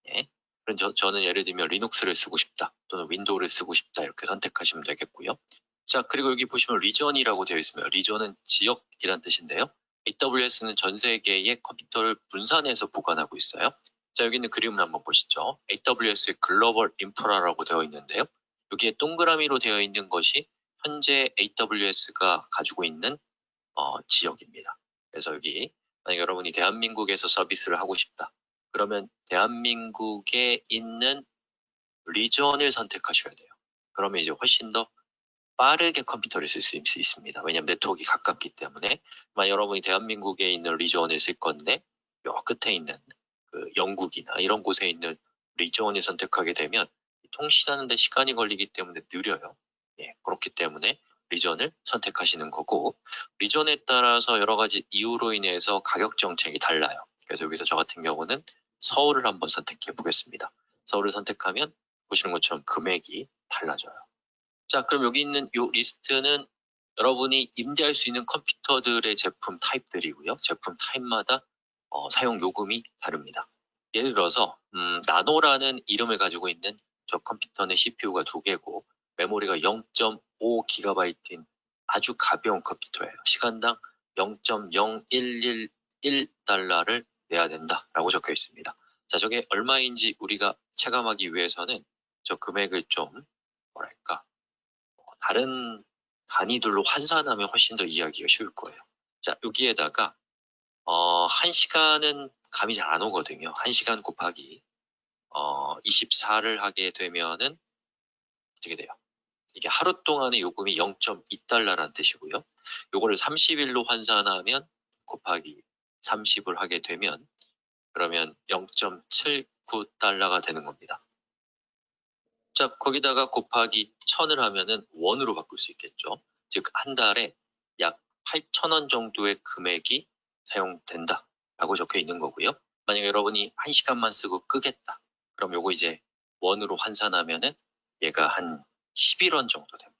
예. 그럼 저는 예를 들면 리눅스를 쓰고 싶다 또는 윈도우를 쓰고 싶다 이렇게 선택하시면 되겠고요. 자, 그리고 여기 보시면 리전이라고 되어 있습니다. 리전은 지역이란 뜻인데요. AWS는 전 세계의 컴퓨터를 분산해서 보관하고 있어요. 자, 여기 있는 그림을 한번 보시죠. AWS의 글로벌 인프라라고 되어 있는데요. 여기에 동그라미로 되어 있는 것이 현재 AWS가 가지고 있는 지역입니다. 그래서 여기 만약 여러분이 대한민국에서 서비스를 하고 싶다. 그러면 대한민국에 있는 리전을 선택하셔야 돼요. 그러면 이제 훨씬 더 빠르게 컴퓨터를 쓸 수 있습니다. 왜냐하면 네트워크가 가깝기 때문에 만약 여러분이 대한민국에 있는 리전을 쓸 건데 요 끝에 있는 그 영국이나 이런 곳에 있는 리전을 선택하게 되면 통신하는데 시간이 걸리기 때문에 느려요. 예, 그렇기 때문에 리전을 선택하시는 거고 리전에 따라서 여러 가지 이유로 인해서 가격 정책이 달라요. 그래서 여기서 저 같은 경우는 서울을 한번 선택해 보겠습니다. 서울을 선택하면 보시는 것처럼 금액이 달라져요. 자, 그럼 여기 있는 이 리스트는 여러분이 임대할 수 있는 컴퓨터들의 제품 타입들이고요. 제품 타입마다 사용 요금이 다릅니다. 예를 들어서 나노라는 이름을 가지고 있는 저 컴퓨터는 CPU가 2개고 메모리가 0.5GB인 아주 가벼운 컴퓨터예요. 시간당 0.0111달러를 내야 된다라고 적혀 있습니다. 자, 저게 얼마인지 우리가 체감하기 위해서는 저 금액을 좀 뭐랄까 다른 단위들로 환산하면 훨씬 더 이해하기가 쉬울 거예요. 자, 여기에다가 1시간은 감이 잘 안 오거든요. 1시간 곱하기 24를 하게 되면은 어떻게 돼요? 이게 하루 동안의 요금이 0.2달러라는 뜻이고요. 요거를 30일로 환산하면 곱하기 30을 하게 되면 그러면 0.79달러가 되는 겁니다. 자, 거기다가 곱하기 1000을 하면은 원으로 바꿀 수 있겠죠. 즉, 한 달에 약 8,000원 정도의 금액이 사용된다라고 적혀 있는 거고요. 만약 여러분이 1시간만 쓰고 끄겠다. 그럼 요거 이제 원으로 환산하면은 얘가 한 11원 정도 됩니다.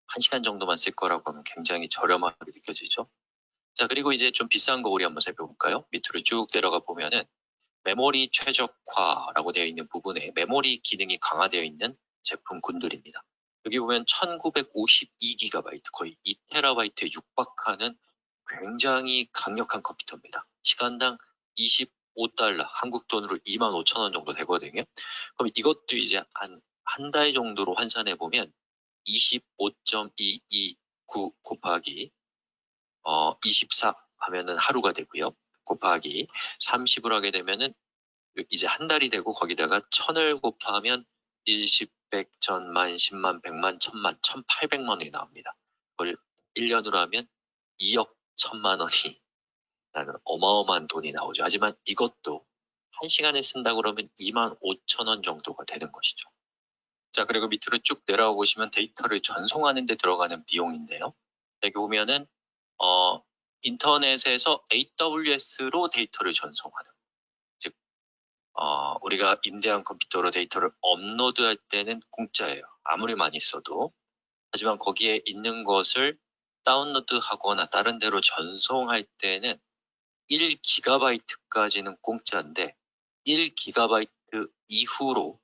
1시간 정도만 쓸 거라고 하면 굉장히 저렴하게 느껴지죠. 자, 그리고 이제 좀 비싼 거 우리 한번 살펴볼까요? 밑으로 쭉 내려가 보면은 메모리 최적화라고 되어 있는 부분에 메모리 기능이 강화되어 있는 제품군들입니다. 여기 보면 1952GB, 거의 2TB에 육박하는 굉장히 강력한 컴퓨터입니다. 시간당 25달러, 한국 돈으로 25,000원 정도 되거든요. 그럼 이것도 이제 한 달 정도로 환산해 보면 25.229 곱하기 24 하면은 하루가 되고요. 곱하기 30을 하게 되면은 이제 한 달이 되고 거기다가 1000을 곱하면 1, 10, 100, 1000만, 10만, 100만, 1000만, 1800만 원이 나옵니다. 그걸 1년으로 하면 2억 1000만 원이 라는 어마어마한 돈이 나오죠. 하지만 이것도 1시간에 쓴다 그러면 25,000원 정도가 되는 것이죠. 자, 그리고 밑으로 쭉 내려와 보시면 데이터를 전송하는 데 들어가는 비용인데요. 여기 보면은 인터넷에서 AWS로 데이터를 전송하는, 즉 우리가 임대한 컴퓨터로 데이터를 업로드할 때는 공짜예요. 아무리 많이 써도. 하지만 거기에 있는 것을 다운로드하거나 다른 데로 전송할 때는 1GB까지는 공짜인데 1GB 이후로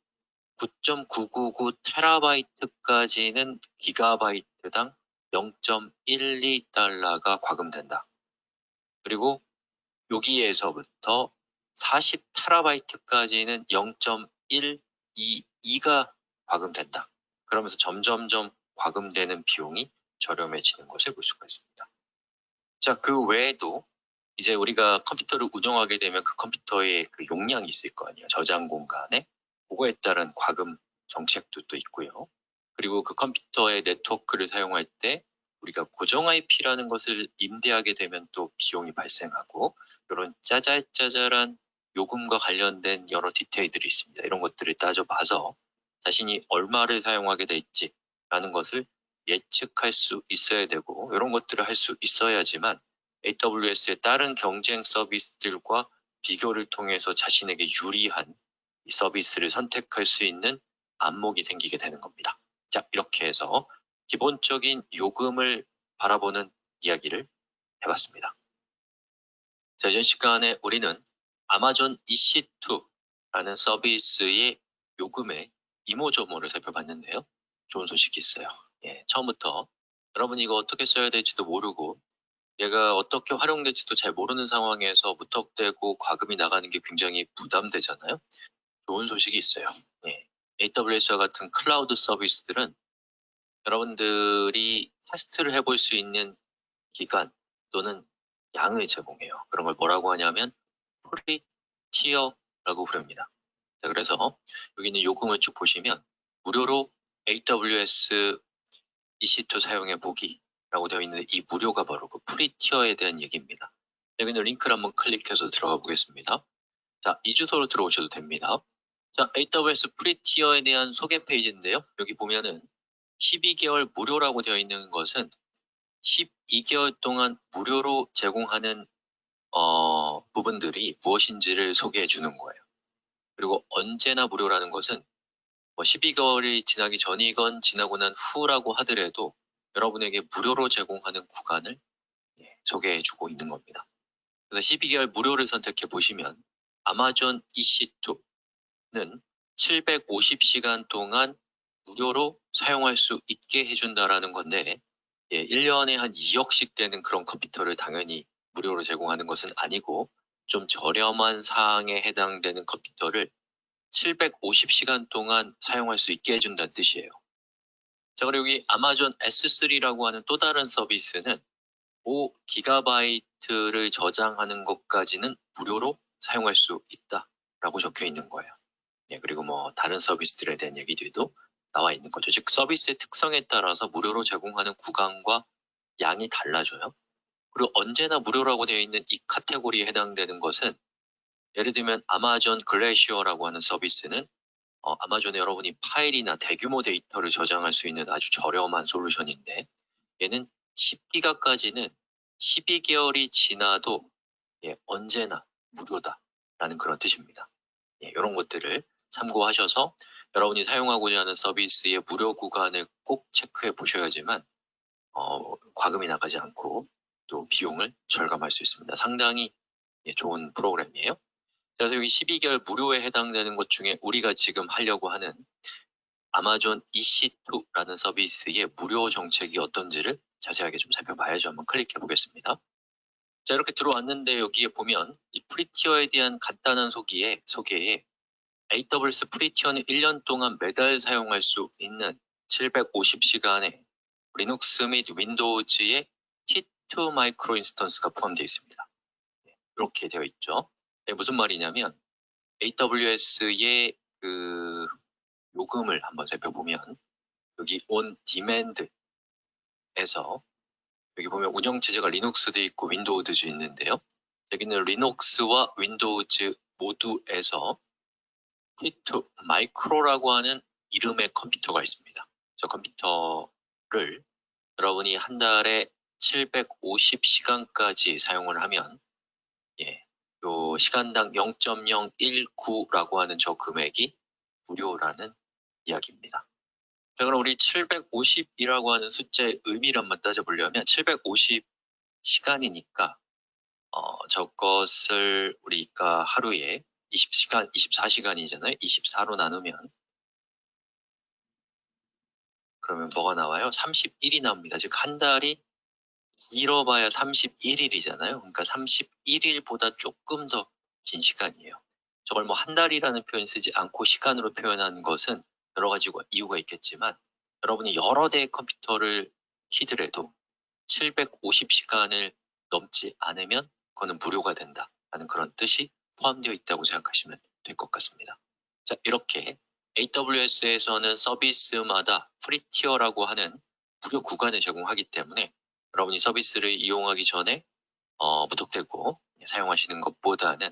9.999TB까지는 기가바이트당 0.12달러가 과금된다. 그리고 여기에서부터 40TB까지는 0.122가 과금된다. 그러면서 점점점 과금되는 비용이 저렴해지는 것을 볼 수가 있습니다. 자, 그 외에도 이제 우리가 컴퓨터를 운영하게 되면 그 컴퓨터에 그 용량이 있을 거 아니에요. 저장 공간에. 그거에 따른 과금 정책도 또 있고요. 그리고 그 컴퓨터의 네트워크를 사용할 때 우리가 고정 IP라는 것을 임대하게 되면 또 비용이 발생하고 이런 짜잘짜잘한 요금과 관련된 여러 디테일들이 있습니다. 이런 것들을 따져봐서 자신이 얼마를 사용하게 될지라는 것을 예측할 수 있어야 되고 이런 것들을 할 수 있어야지만 AWS의 다른 경쟁 서비스들과 비교를 통해서 자신에게 유리한 이 서비스를 선택할 수 있는 안목이 생기게 되는 겁니다. 자, 이렇게 해서 기본적인 요금을 바라보는 이야기를 해봤습니다. 자, 이전 시간에 우리는 아마존 EC2라는 서비스의 요금의 이모저모를 살펴봤는데요. 좋은 소식이 있어요. 처음부터 여러분이 이거 어떻게 써야 될지도 모르고 얘가 어떻게 활용될지도 잘 모르는 상황에서 무턱대고 과금이 나가는 게 굉장히 부담되잖아요. 좋은 소식이 있어요. AWS와 같은 클라우드 서비스들은 여러분들이 테스트를 해볼 수 있는 기간 또는 양을 제공해요. 그런 걸 뭐라고 하냐면 프리 티어라고 부릅니다. 자, 그래서 여기 있는 요금을 쭉 보시면 무료로 AWS EC2 사용해 보기라고 되어 있는데 이 무료가 바로 그 프리 티어에 대한 얘기입니다. 여기 있는 링크를 한번 클릭해서 들어가 보겠습니다. 자, 이 주소로 들어오셔도 됩니다. 자, AWS 프리 티어에 대한 소개 페이지인데요. 여기 보면은 12개월 무료라고 되어 있는 것은 12개월 동안 무료로 제공하는 부분들이 무엇인지를 소개해 주는 거예요. 그리고 언제나 무료라는 것은 12개월이 지나기 전이건 지나고 난 후라고 하더라도 여러분에게 무료로 제공하는 구간을 소개해 주고 있는 겁니다. 그래서 12개월 무료를 선택해 보시면 아마존 EC2는 750시간 동안 무료로 사용할 수 있게 해준다라는 건데 1년에 한 2억씩 되는 그런 컴퓨터를 당연히 무료로 제공하는 것은 아니고 좀 저렴한 사항에 해당되는 컴퓨터를 750시간 동안 사용할 수 있게 해준다는 뜻이에요. 자, 그리고 여기 아마존 S3라고 하는 또 다른 서비스는 5GB를 저장하는 것까지는 무료로 사용할 수 있다라고 적혀 있는 거예요. 예, 그리고 뭐 다른 서비스들에 대한 얘기들도 나와 있는 거죠. 즉 서비스의 특성에 따라서 무료로 제공하는 구간과 양이 달라져요. 그리고 언제나 무료라고 되어 있는 이 카테고리에 해당되는 것은 예를 들면 아마존 글래시어라고 하는 서비스는 아마존에 여러분이 파일이나 대규모 데이터를 저장할 수 있는 아주 저렴한 솔루션인데 얘는 10기가까지는 12개월이 지나도 언제나 무료다라는 그런 뜻입니다. 이런 것들을 참고하셔서 여러분이 사용하고자 하는 서비스의 무료 구간을 꼭 체크해 보셔야지만 과금이 나가지 않고 또 비용을 절감할 수 있습니다. 상당히 좋은 프로그램이에요. 그래서 여기 12개월 무료에 해당되는 것 중에 우리가 지금 하려고 하는 아마존 EC2라는 서비스의 무료 정책이 어떤지를 자세하게 좀 살펴봐야죠. 한번 클릭해 보겠습니다. 자, 이렇게 들어왔는데 여기에 보면 이 프리티어에 대한 간단한 소개에 AWS 프리티어는 1년 동안 매달 사용할 수 있는 750시간의 리눅스 및 윈도우즈의 T2 마이크로 인스턴스가 포함되어 있습니다. 이렇게 되어 있죠. 무슨 말이냐면 AWS의 그 요금을 한번 살펴보면 여기 on demand에서 여기 보면 운영체제가 리눅스도 있고 윈도우도 있는데요. 여기는 리눅스와 윈도우즈 모두에서 T2 마이크로라고 하는 이름의 컴퓨터가 있습니다. 저 컴퓨터를 여러분이 한 달에 750시간까지 사용을 하면 요 시간당 0.019라고 하는 저 금액이 무료라는 이야기입니다. 자, 그럼 우리 750이라고 하는 숫자의 의미를 한번 따져보려면 750시간이니까 저것을 우리가 하루에 20시간, 24시간이잖아요. 24로 나누면 그러면 뭐가 나와요? 31이 나옵니다. 즉 한 달이 길어봐야 31일이잖아요. 그러니까 31일보다 조금 더 긴 시간이에요. 저걸 뭐 한 달이라는 표현 쓰지 않고 시간으로 표현한 것은 여러 가지 이유가 있겠지만 여러분이 여러 대의 컴퓨터를 키더라도 750시간을 넘지 않으면 그거는 무료가 된다라는 그런 뜻이 포함되어 있다고 생각하시면 될 것 같습니다. 자, 이렇게 AWS에서는 서비스마다 프리티어라고 하는 무료 구간을 제공하기 때문에 여러분이 서비스를 이용하기 전에 무턱대고 사용하시는 것보다는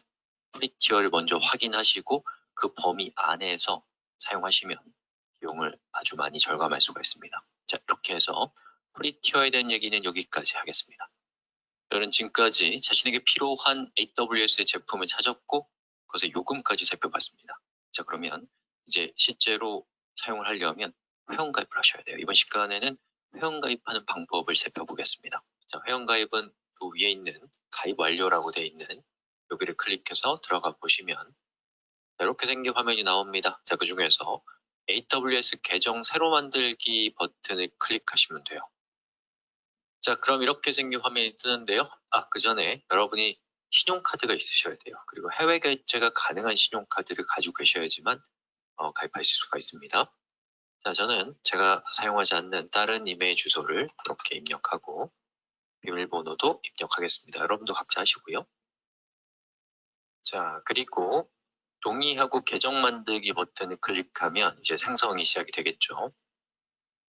프리티어를 먼저 확인하시고 그 범위 안에서 사용하시면 비용을 아주 많이 절감할 수가 있습니다. 자, 이렇게 해서 프리티어에 대한 얘기는 여기까지 하겠습니다. 저는 지금까지 자신에게 필요한 AWS의 제품을 찾았고 그것의 요금까지 살펴봤습니다. 자, 그러면 이제 실제로 사용을 하려면 회원가입을 하셔야 돼요. 이번 시간에는 회원가입하는 방법을 살펴보겠습니다. 자, 회원가입은 그 위에 있는 가입 완료라고 되어 있는 여기를 클릭해서 들어가 보시면 이렇게 생긴 화면이 나옵니다. 자, 그 중에서 AWS 계정 새로 만들기 버튼을 클릭하시면 돼요. 자, 그럼 이렇게 생긴 화면이 뜨는데요. 그 전에 여러분이 신용카드가 있으셔야 돼요. 그리고 해외 결제가 가능한 신용카드를 가지고 계셔야지만 가입하실 수가 있습니다. 자, 저는 제가 사용하지 않는 다른 이메일 주소를 이렇게 입력하고 비밀번호도 입력하겠습니다. 여러분도 각자 하시고요. 자, 그리고 동의하고 계정 만들기 버튼을 클릭하면 이제 생성이 시작이 되겠죠.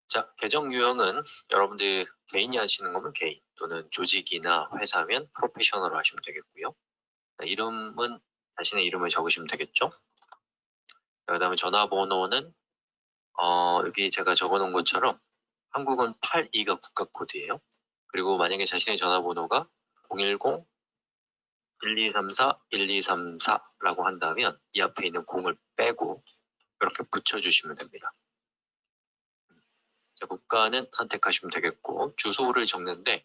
자, 계정 유형은 여러분들 개인이 하시는 거면 개인 또는 조직이나 회사면 프로페셔널로 하시면 되겠고요. 이름은 자신의 이름을 적으시면 되겠죠. 그 다음에 전화번호는 여기 제가 적어놓은 것처럼 한국은 82가 국가코드예요. 그리고 만약에 자신의 전화번호가 010-1234-1234라고 한다면 이 앞에 있는 0을 빼고 이렇게 붙여주시면 됩니다. 자, 국가는 선택하시면 되겠고 주소를 적는데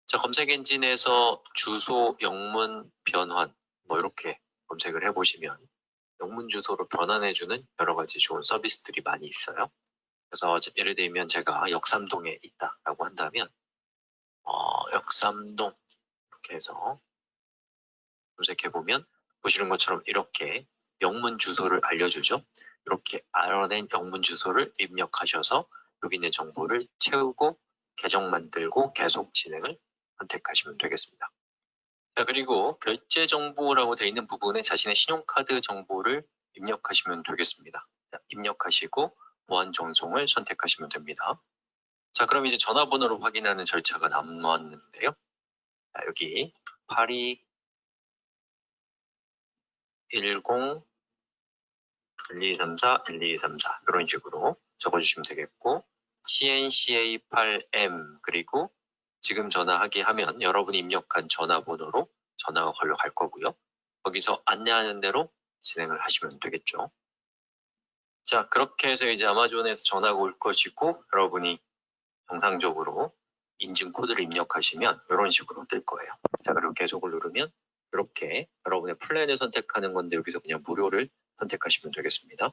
자, 검색 엔진에서 주소 영문 변환 뭐 이렇게 검색을 해보시면 영문 주소로 변환해주는 여러 가지 좋은 서비스들이 많이 있어요. 그래서 예를 들면 제가 역삼동에 있다라고 한다면 역삼동 이렇게 해서 검색해보면 보시는 것처럼 이렇게 영문 주소를 알려주죠. 이렇게 알아낸 영문 주소를 입력하셔서 여기 있는 정보를 채우고 계정 만들고 계속 진행을 선택하시면 되겠습니다. 자, 그리고 결제 정보라고 되어 있는 부분에 자신의 신용카드 정보를 입력하시면 되겠습니다. 자, 입력하시고 보안 전송을 선택하시면 됩니다. 자, 그럼 이제 전화번호로 확인하는 절차가 남았는데요. 자, 여기 8210 1234 1234 이런 식으로 적어주시면 되겠고, CNCA8M 그리고 지금 전화하기 하면 여러분이 입력한 전화번호로 전화가 걸려갈 거고요. 거기서 안내하는 대로 진행을 하시면 되겠죠. 자, 그렇게 해서 이제 아마존에서 전화가 올 것이고 여러분이 정상적으로 인증 코드를 입력하시면 이런 식으로 뜰 거예요. 자, 그리고 계속을 누르면 이렇게 여러분의 플랜을 선택하는 건데 여기서 그냥 무료를 선택하시면 되겠습니다.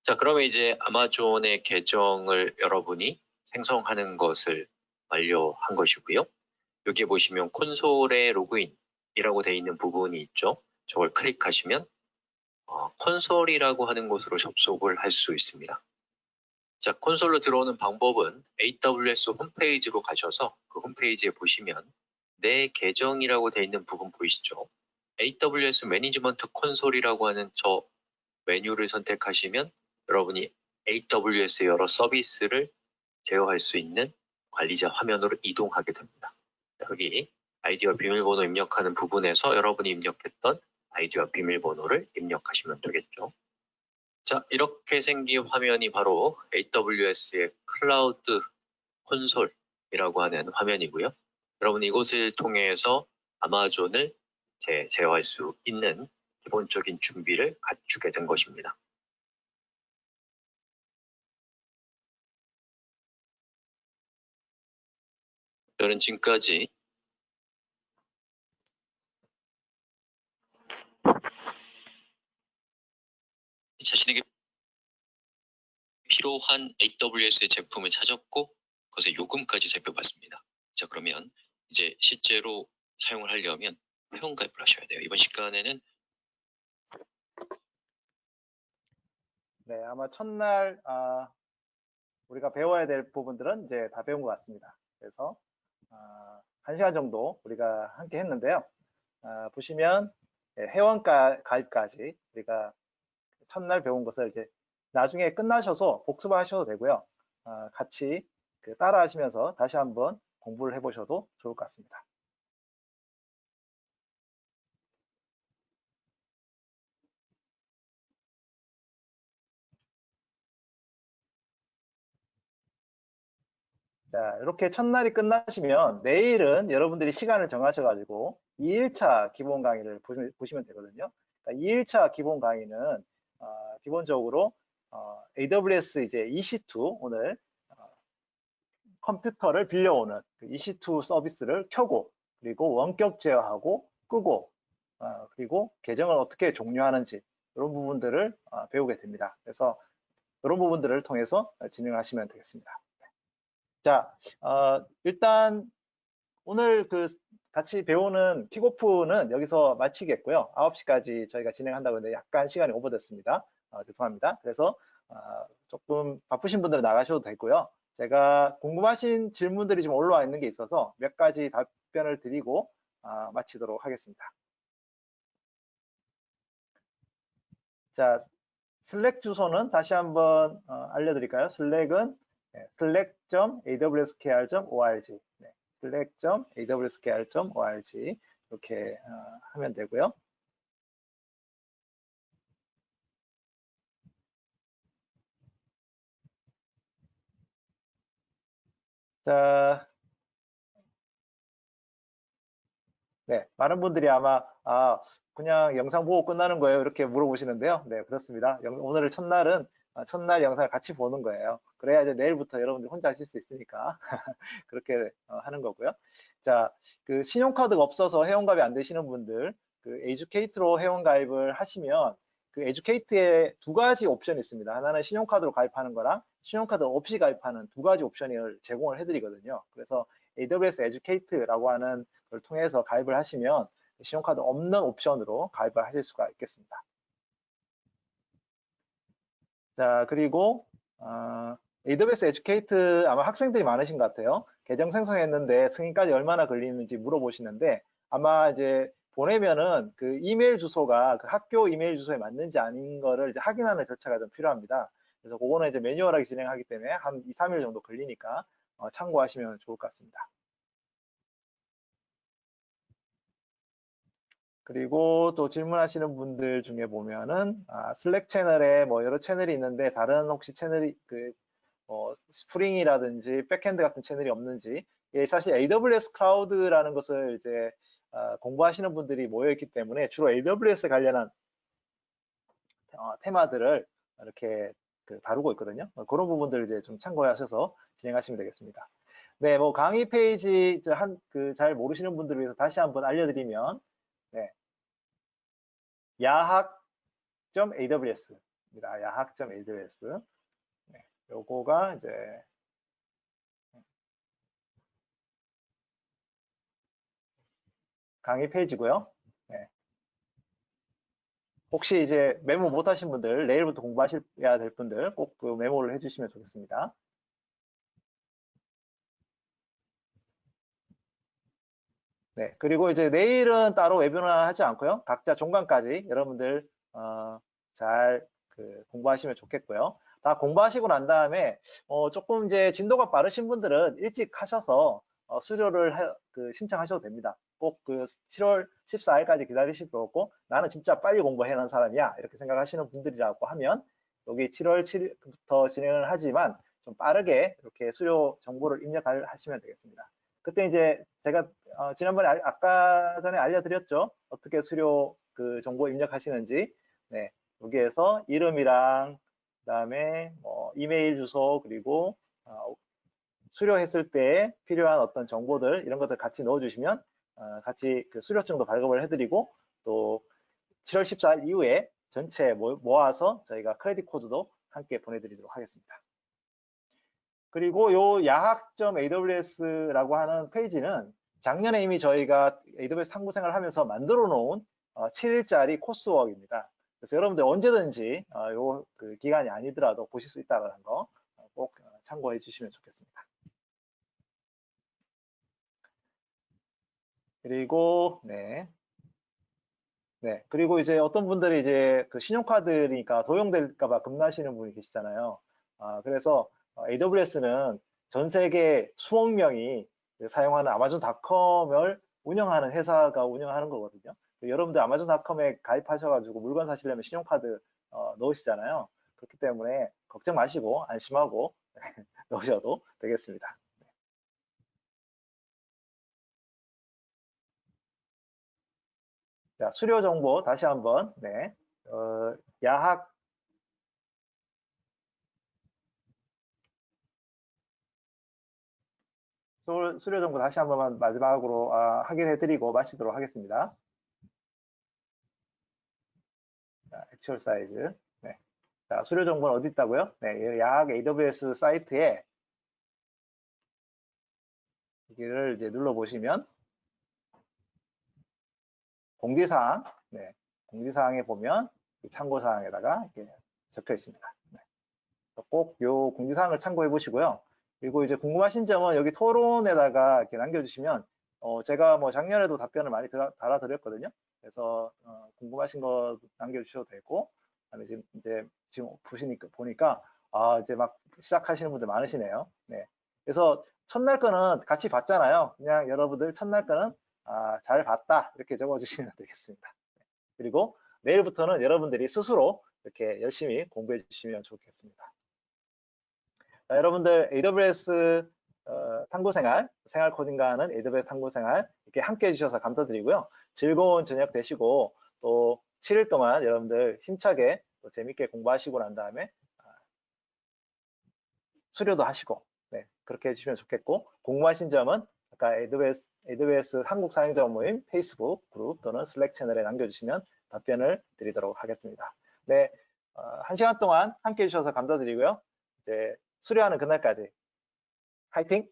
자, 그러면 이제 아마존의 계정을 여러분이 생성하는 것을 완료한 것이고요. 여기 보시면 콘솔에 로그인이라고 되어 있는 부분이 있죠. 저걸 클릭하시면 콘솔이라고 하는 곳으로 접속을 할 수 있습니다. 자, 콘솔로 들어오는 방법은 AWS 홈페이지로 가셔서 그 홈페이지에 보시면 내 계정이라고 되어 있는 부분 보이시죠? AWS 매니지먼트 콘솔이라고 하는 저 메뉴를 선택하시면 여러분이 AWS의 여러 서비스를 제어할 수 있는 관리자 화면으로 이동하게 됩니다. 여기 아이디와 비밀번호 입력하는 부분에서 여러분이 입력했던 아이디와 비밀번호를 입력하시면 되겠죠. 자, 이렇게 생긴 화면이 바로 AWS의 클라우드 콘솔이라고 하는 화면이고요. 여러분 이곳을 통해서 아마존을 제어할 수 있는 기본적인 준비를 갖추게 된 것입니다. 저는 지금까지 자신에게 필요한 AWS의 제품을 찾았고 그것의 요금까지 살펴봤습니다. 자, 그러면 이제 실제로 사용을 하려면 회원가입을 하셔야 돼요. 이번 시간에는 네, 아마 첫날 우리가 배워야 될 부분들은 이제 다 배운 것 같습니다. 그래서 1시간 정도 우리가 함께 했는데요. 보시면 회원 가입까지 우리가 첫날 배운 것을 이제 나중에 끝나셔서 복습하셔도 되고요. 같이 따라 하시면서 다시 한번 공부를 해보셔도 좋을 것 같습니다. 자, 이렇게 첫날이 끝나시면 내일은 여러분들이 시간을 정하셔가지고 2일차 기본 강의를 보시면 되거든요. 그러니까 2일차 기본 강의는 기본적으로 AWS 이제 EC2 오늘 컴퓨터를 빌려오는 그 EC2 서비스를 켜고 그리고 원격 제어하고 끄고 그리고 계정을 어떻게 종료하는지 이런 부분들을 배우게 됩니다. 그래서 이런 부분들을 통해서 진행하시면 되겠습니다. 자, 일단 오늘 같이 배우는 킥오프는 여기서 마치겠고요. 9시까지 저희가 진행한다고 했는데 약간 시간이 오버됐습니다. 죄송합니다. 그래서 조금 바쁘신 분들은 나가셔도 되고요. 제가 궁금하신 질문들이 좀 올라와 있는 게 있어서 몇 가지 답변을 드리고 마치도록 하겠습니다. 자, 슬랙 주소는 다시 한번 알려드릴까요? 슬랙은 slack.awskr.org slack.awskr.org 이렇게 하면 되고요. 자, 네, 많은 분들이 아마 그냥 영상 보고 끝나는 거예요 이렇게 물어보시는데요. 네, 그렇습니다. 오늘 첫날은 첫날 영상을 같이 보는 거예요. 그래야 이제 내일부터 여러분들 혼자 하실 수 있으니까 그렇게 하는 거고요. 자, 신용카드가 없어서 회원가입이 안 되시는 분들 에듀케이트로 회원가입을 하시면 에듀케이트에 두 가지 옵션이 있습니다. 하나는 신용카드로 가입하는 거랑 신용카드 없이 가입하는 두 가지 옵션을 제공을 해드리거든요. 그래서 AWS 에듀케이트라고 하는 걸 통해서 가입을 하시면 신용카드 없는 옵션으로 가입을 하실 수가 있겠습니다. 자, 그리고 AWS 에듀케이트 아마 학생들이 많으신 것 같아요. 계정 생성했는데 승인까지 얼마나 걸리는지 물어보시는데 아마 이제 보내면은 그 이메일 주소가 그 학교 이메일 주소에 맞는지 아닌 거를 이제 확인하는 절차가 좀 필요합니다. 그래서 그거는 이제 매뉴얼하게 진행하기 때문에 한 2, 3일 정도 걸리니까 참고하시면 좋을 것 같습니다. 그리고 또 질문하시는 분들 중에 보면은 슬랙 채널에 뭐 여러 채널이 있는데 다른 혹시 채널이 그 스프링이라든지 백핸드 같은 채널이 없는지, 예, 사실 AWS 클라우드라는 것을 이제 공부하시는 분들이 모여 있기 때문에 주로 AWS 관련한 테마들을 이렇게 다루고 있거든요. 그런 부분들을 이제 좀 참고하셔서 진행하시면 되겠습니다. 네, 뭐 강의 페이지 잘 모르시는 분들을 위해서 다시 한번 알려드리면, 네, 야학.aws입니다. 야학.aws. 네, 요거가 이제 강의 페이지고요. 네. 혹시 이제 메모 못 하신 분들, 내일부터 공부하셔야 될 분들 꼭 그 메모를 해주시면 좋겠습니다. 네, 그리고 이제 내일은 따로 웨비나 하지 않고요. 각자 종강까지 여러분들 잘 공부하시면 좋겠고요. 다 공부하시고 난 다음에 조금 이제 진도가 빠르신 분들은 일찍 하셔서 수료를 신청하셔도 됩니다. 꼭 그 7월 14일까지 기다리실 거 없고 나는 진짜 빨리 공부해놓은 사람이야 이렇게 생각하시는 분들이라고 하면 여기 7월 7일부터 진행을 하지만 좀 빠르게 이렇게 수료 정보를 입력하시면 되겠습니다. 그때 이제 제가 지난번에 아까 전에 알려드렸죠. 어떻게 수료 정보 입력하시는지. 네, 여기에서 이름이랑 그다음에 뭐 이메일 주소 그리고 수료했을 때 필요한 어떤 정보들 이런 것들 같이 넣어주시면 같이 수료증도 발급을 해드리고 또 7월 14일 이후에 전체 모아서 저희가 크레딧 코드도 함께 보내드리도록 하겠습니다. 그리고 요 야학.aws라고 하는 페이지는 작년에 이미 저희가 AWS 탐구 생활을 하면서 만들어 놓은 7일짜리 코스워크입니다. 그래서 여러분들 언제든지 요 기간이 아니더라도 보실 수 있다는 거 꼭 참고해 주시면 좋겠습니다. 그리고 네. 네. 그리고 이제 어떤 분들이 이제 신용카드니까 도용될까봐 겁나시는 분이 계시잖아요. 그래서 AWS는 전 세계 수억 명이 사용하는 아마존닷컴을 운영하는 회사가 운영하는 거거든요. 여러분들 아마존닷컴에 가입하셔가지고 물건 사시려면 신용카드 넣으시잖아요. 그렇기 때문에 걱정 마시고 안심하고 넣으셔도 되겠습니다. 자, 수료 정보 다시 한번. 네. 야학 수료 정보 다시 한 번만 마지막으로 확인해 드리고 마치도록 하겠습니다. 자, 액츄얼 사이즈. 네. 자, 수료 정보는 어디 있다고요? 네, 야학 AWS 사이트에 여기를 이제 눌러보시면 공지사항, 네, 공지사항에 보면 참고사항에다가 이렇게 적혀 있습니다. 네. 꼭 요 공지사항을 참고해 보시고요. 그리고 이제 궁금하신 점은 여기 토론에다가 이렇게 남겨주시면 제가 뭐 작년에도 답변을 많이 달아드렸거든요. 그래서 궁금하신 거 남겨주셔도 되고, 그다음에 지금 보니까 이제 막 시작하시는 분들 많으시네요. 네. 그래서 첫날 거는 같이 봤잖아요. 그냥 여러분들 첫날 거는 잘 봤다 이렇게 적어주시면 되겠습니다. 그리고 내일부터는 여러분들이 스스로 이렇게 열심히 공부해 주시면 좋겠습니다. 자, 여러분들 AWS 탐구생활, 생활 코딩과는 AWS 탐구생활 이렇게 함께 해주셔서 감사드리고요. 즐거운 저녁 되시고 또 7일 동안 여러분들 힘차게 또 재밌게 공부하시고 난 다음에 수료도 하시고 네, 그렇게 해주시면 좋겠고 궁금하신 점은 아까 AWS 한국 사용자 모임 페이스북 그룹 또는 슬랙 채널에 남겨주시면 답변을 드리도록 하겠습니다. 네, 1시간 동안 함께 해주셔서 감사드리고요. 이제 수료하는 그날까지 화이팅!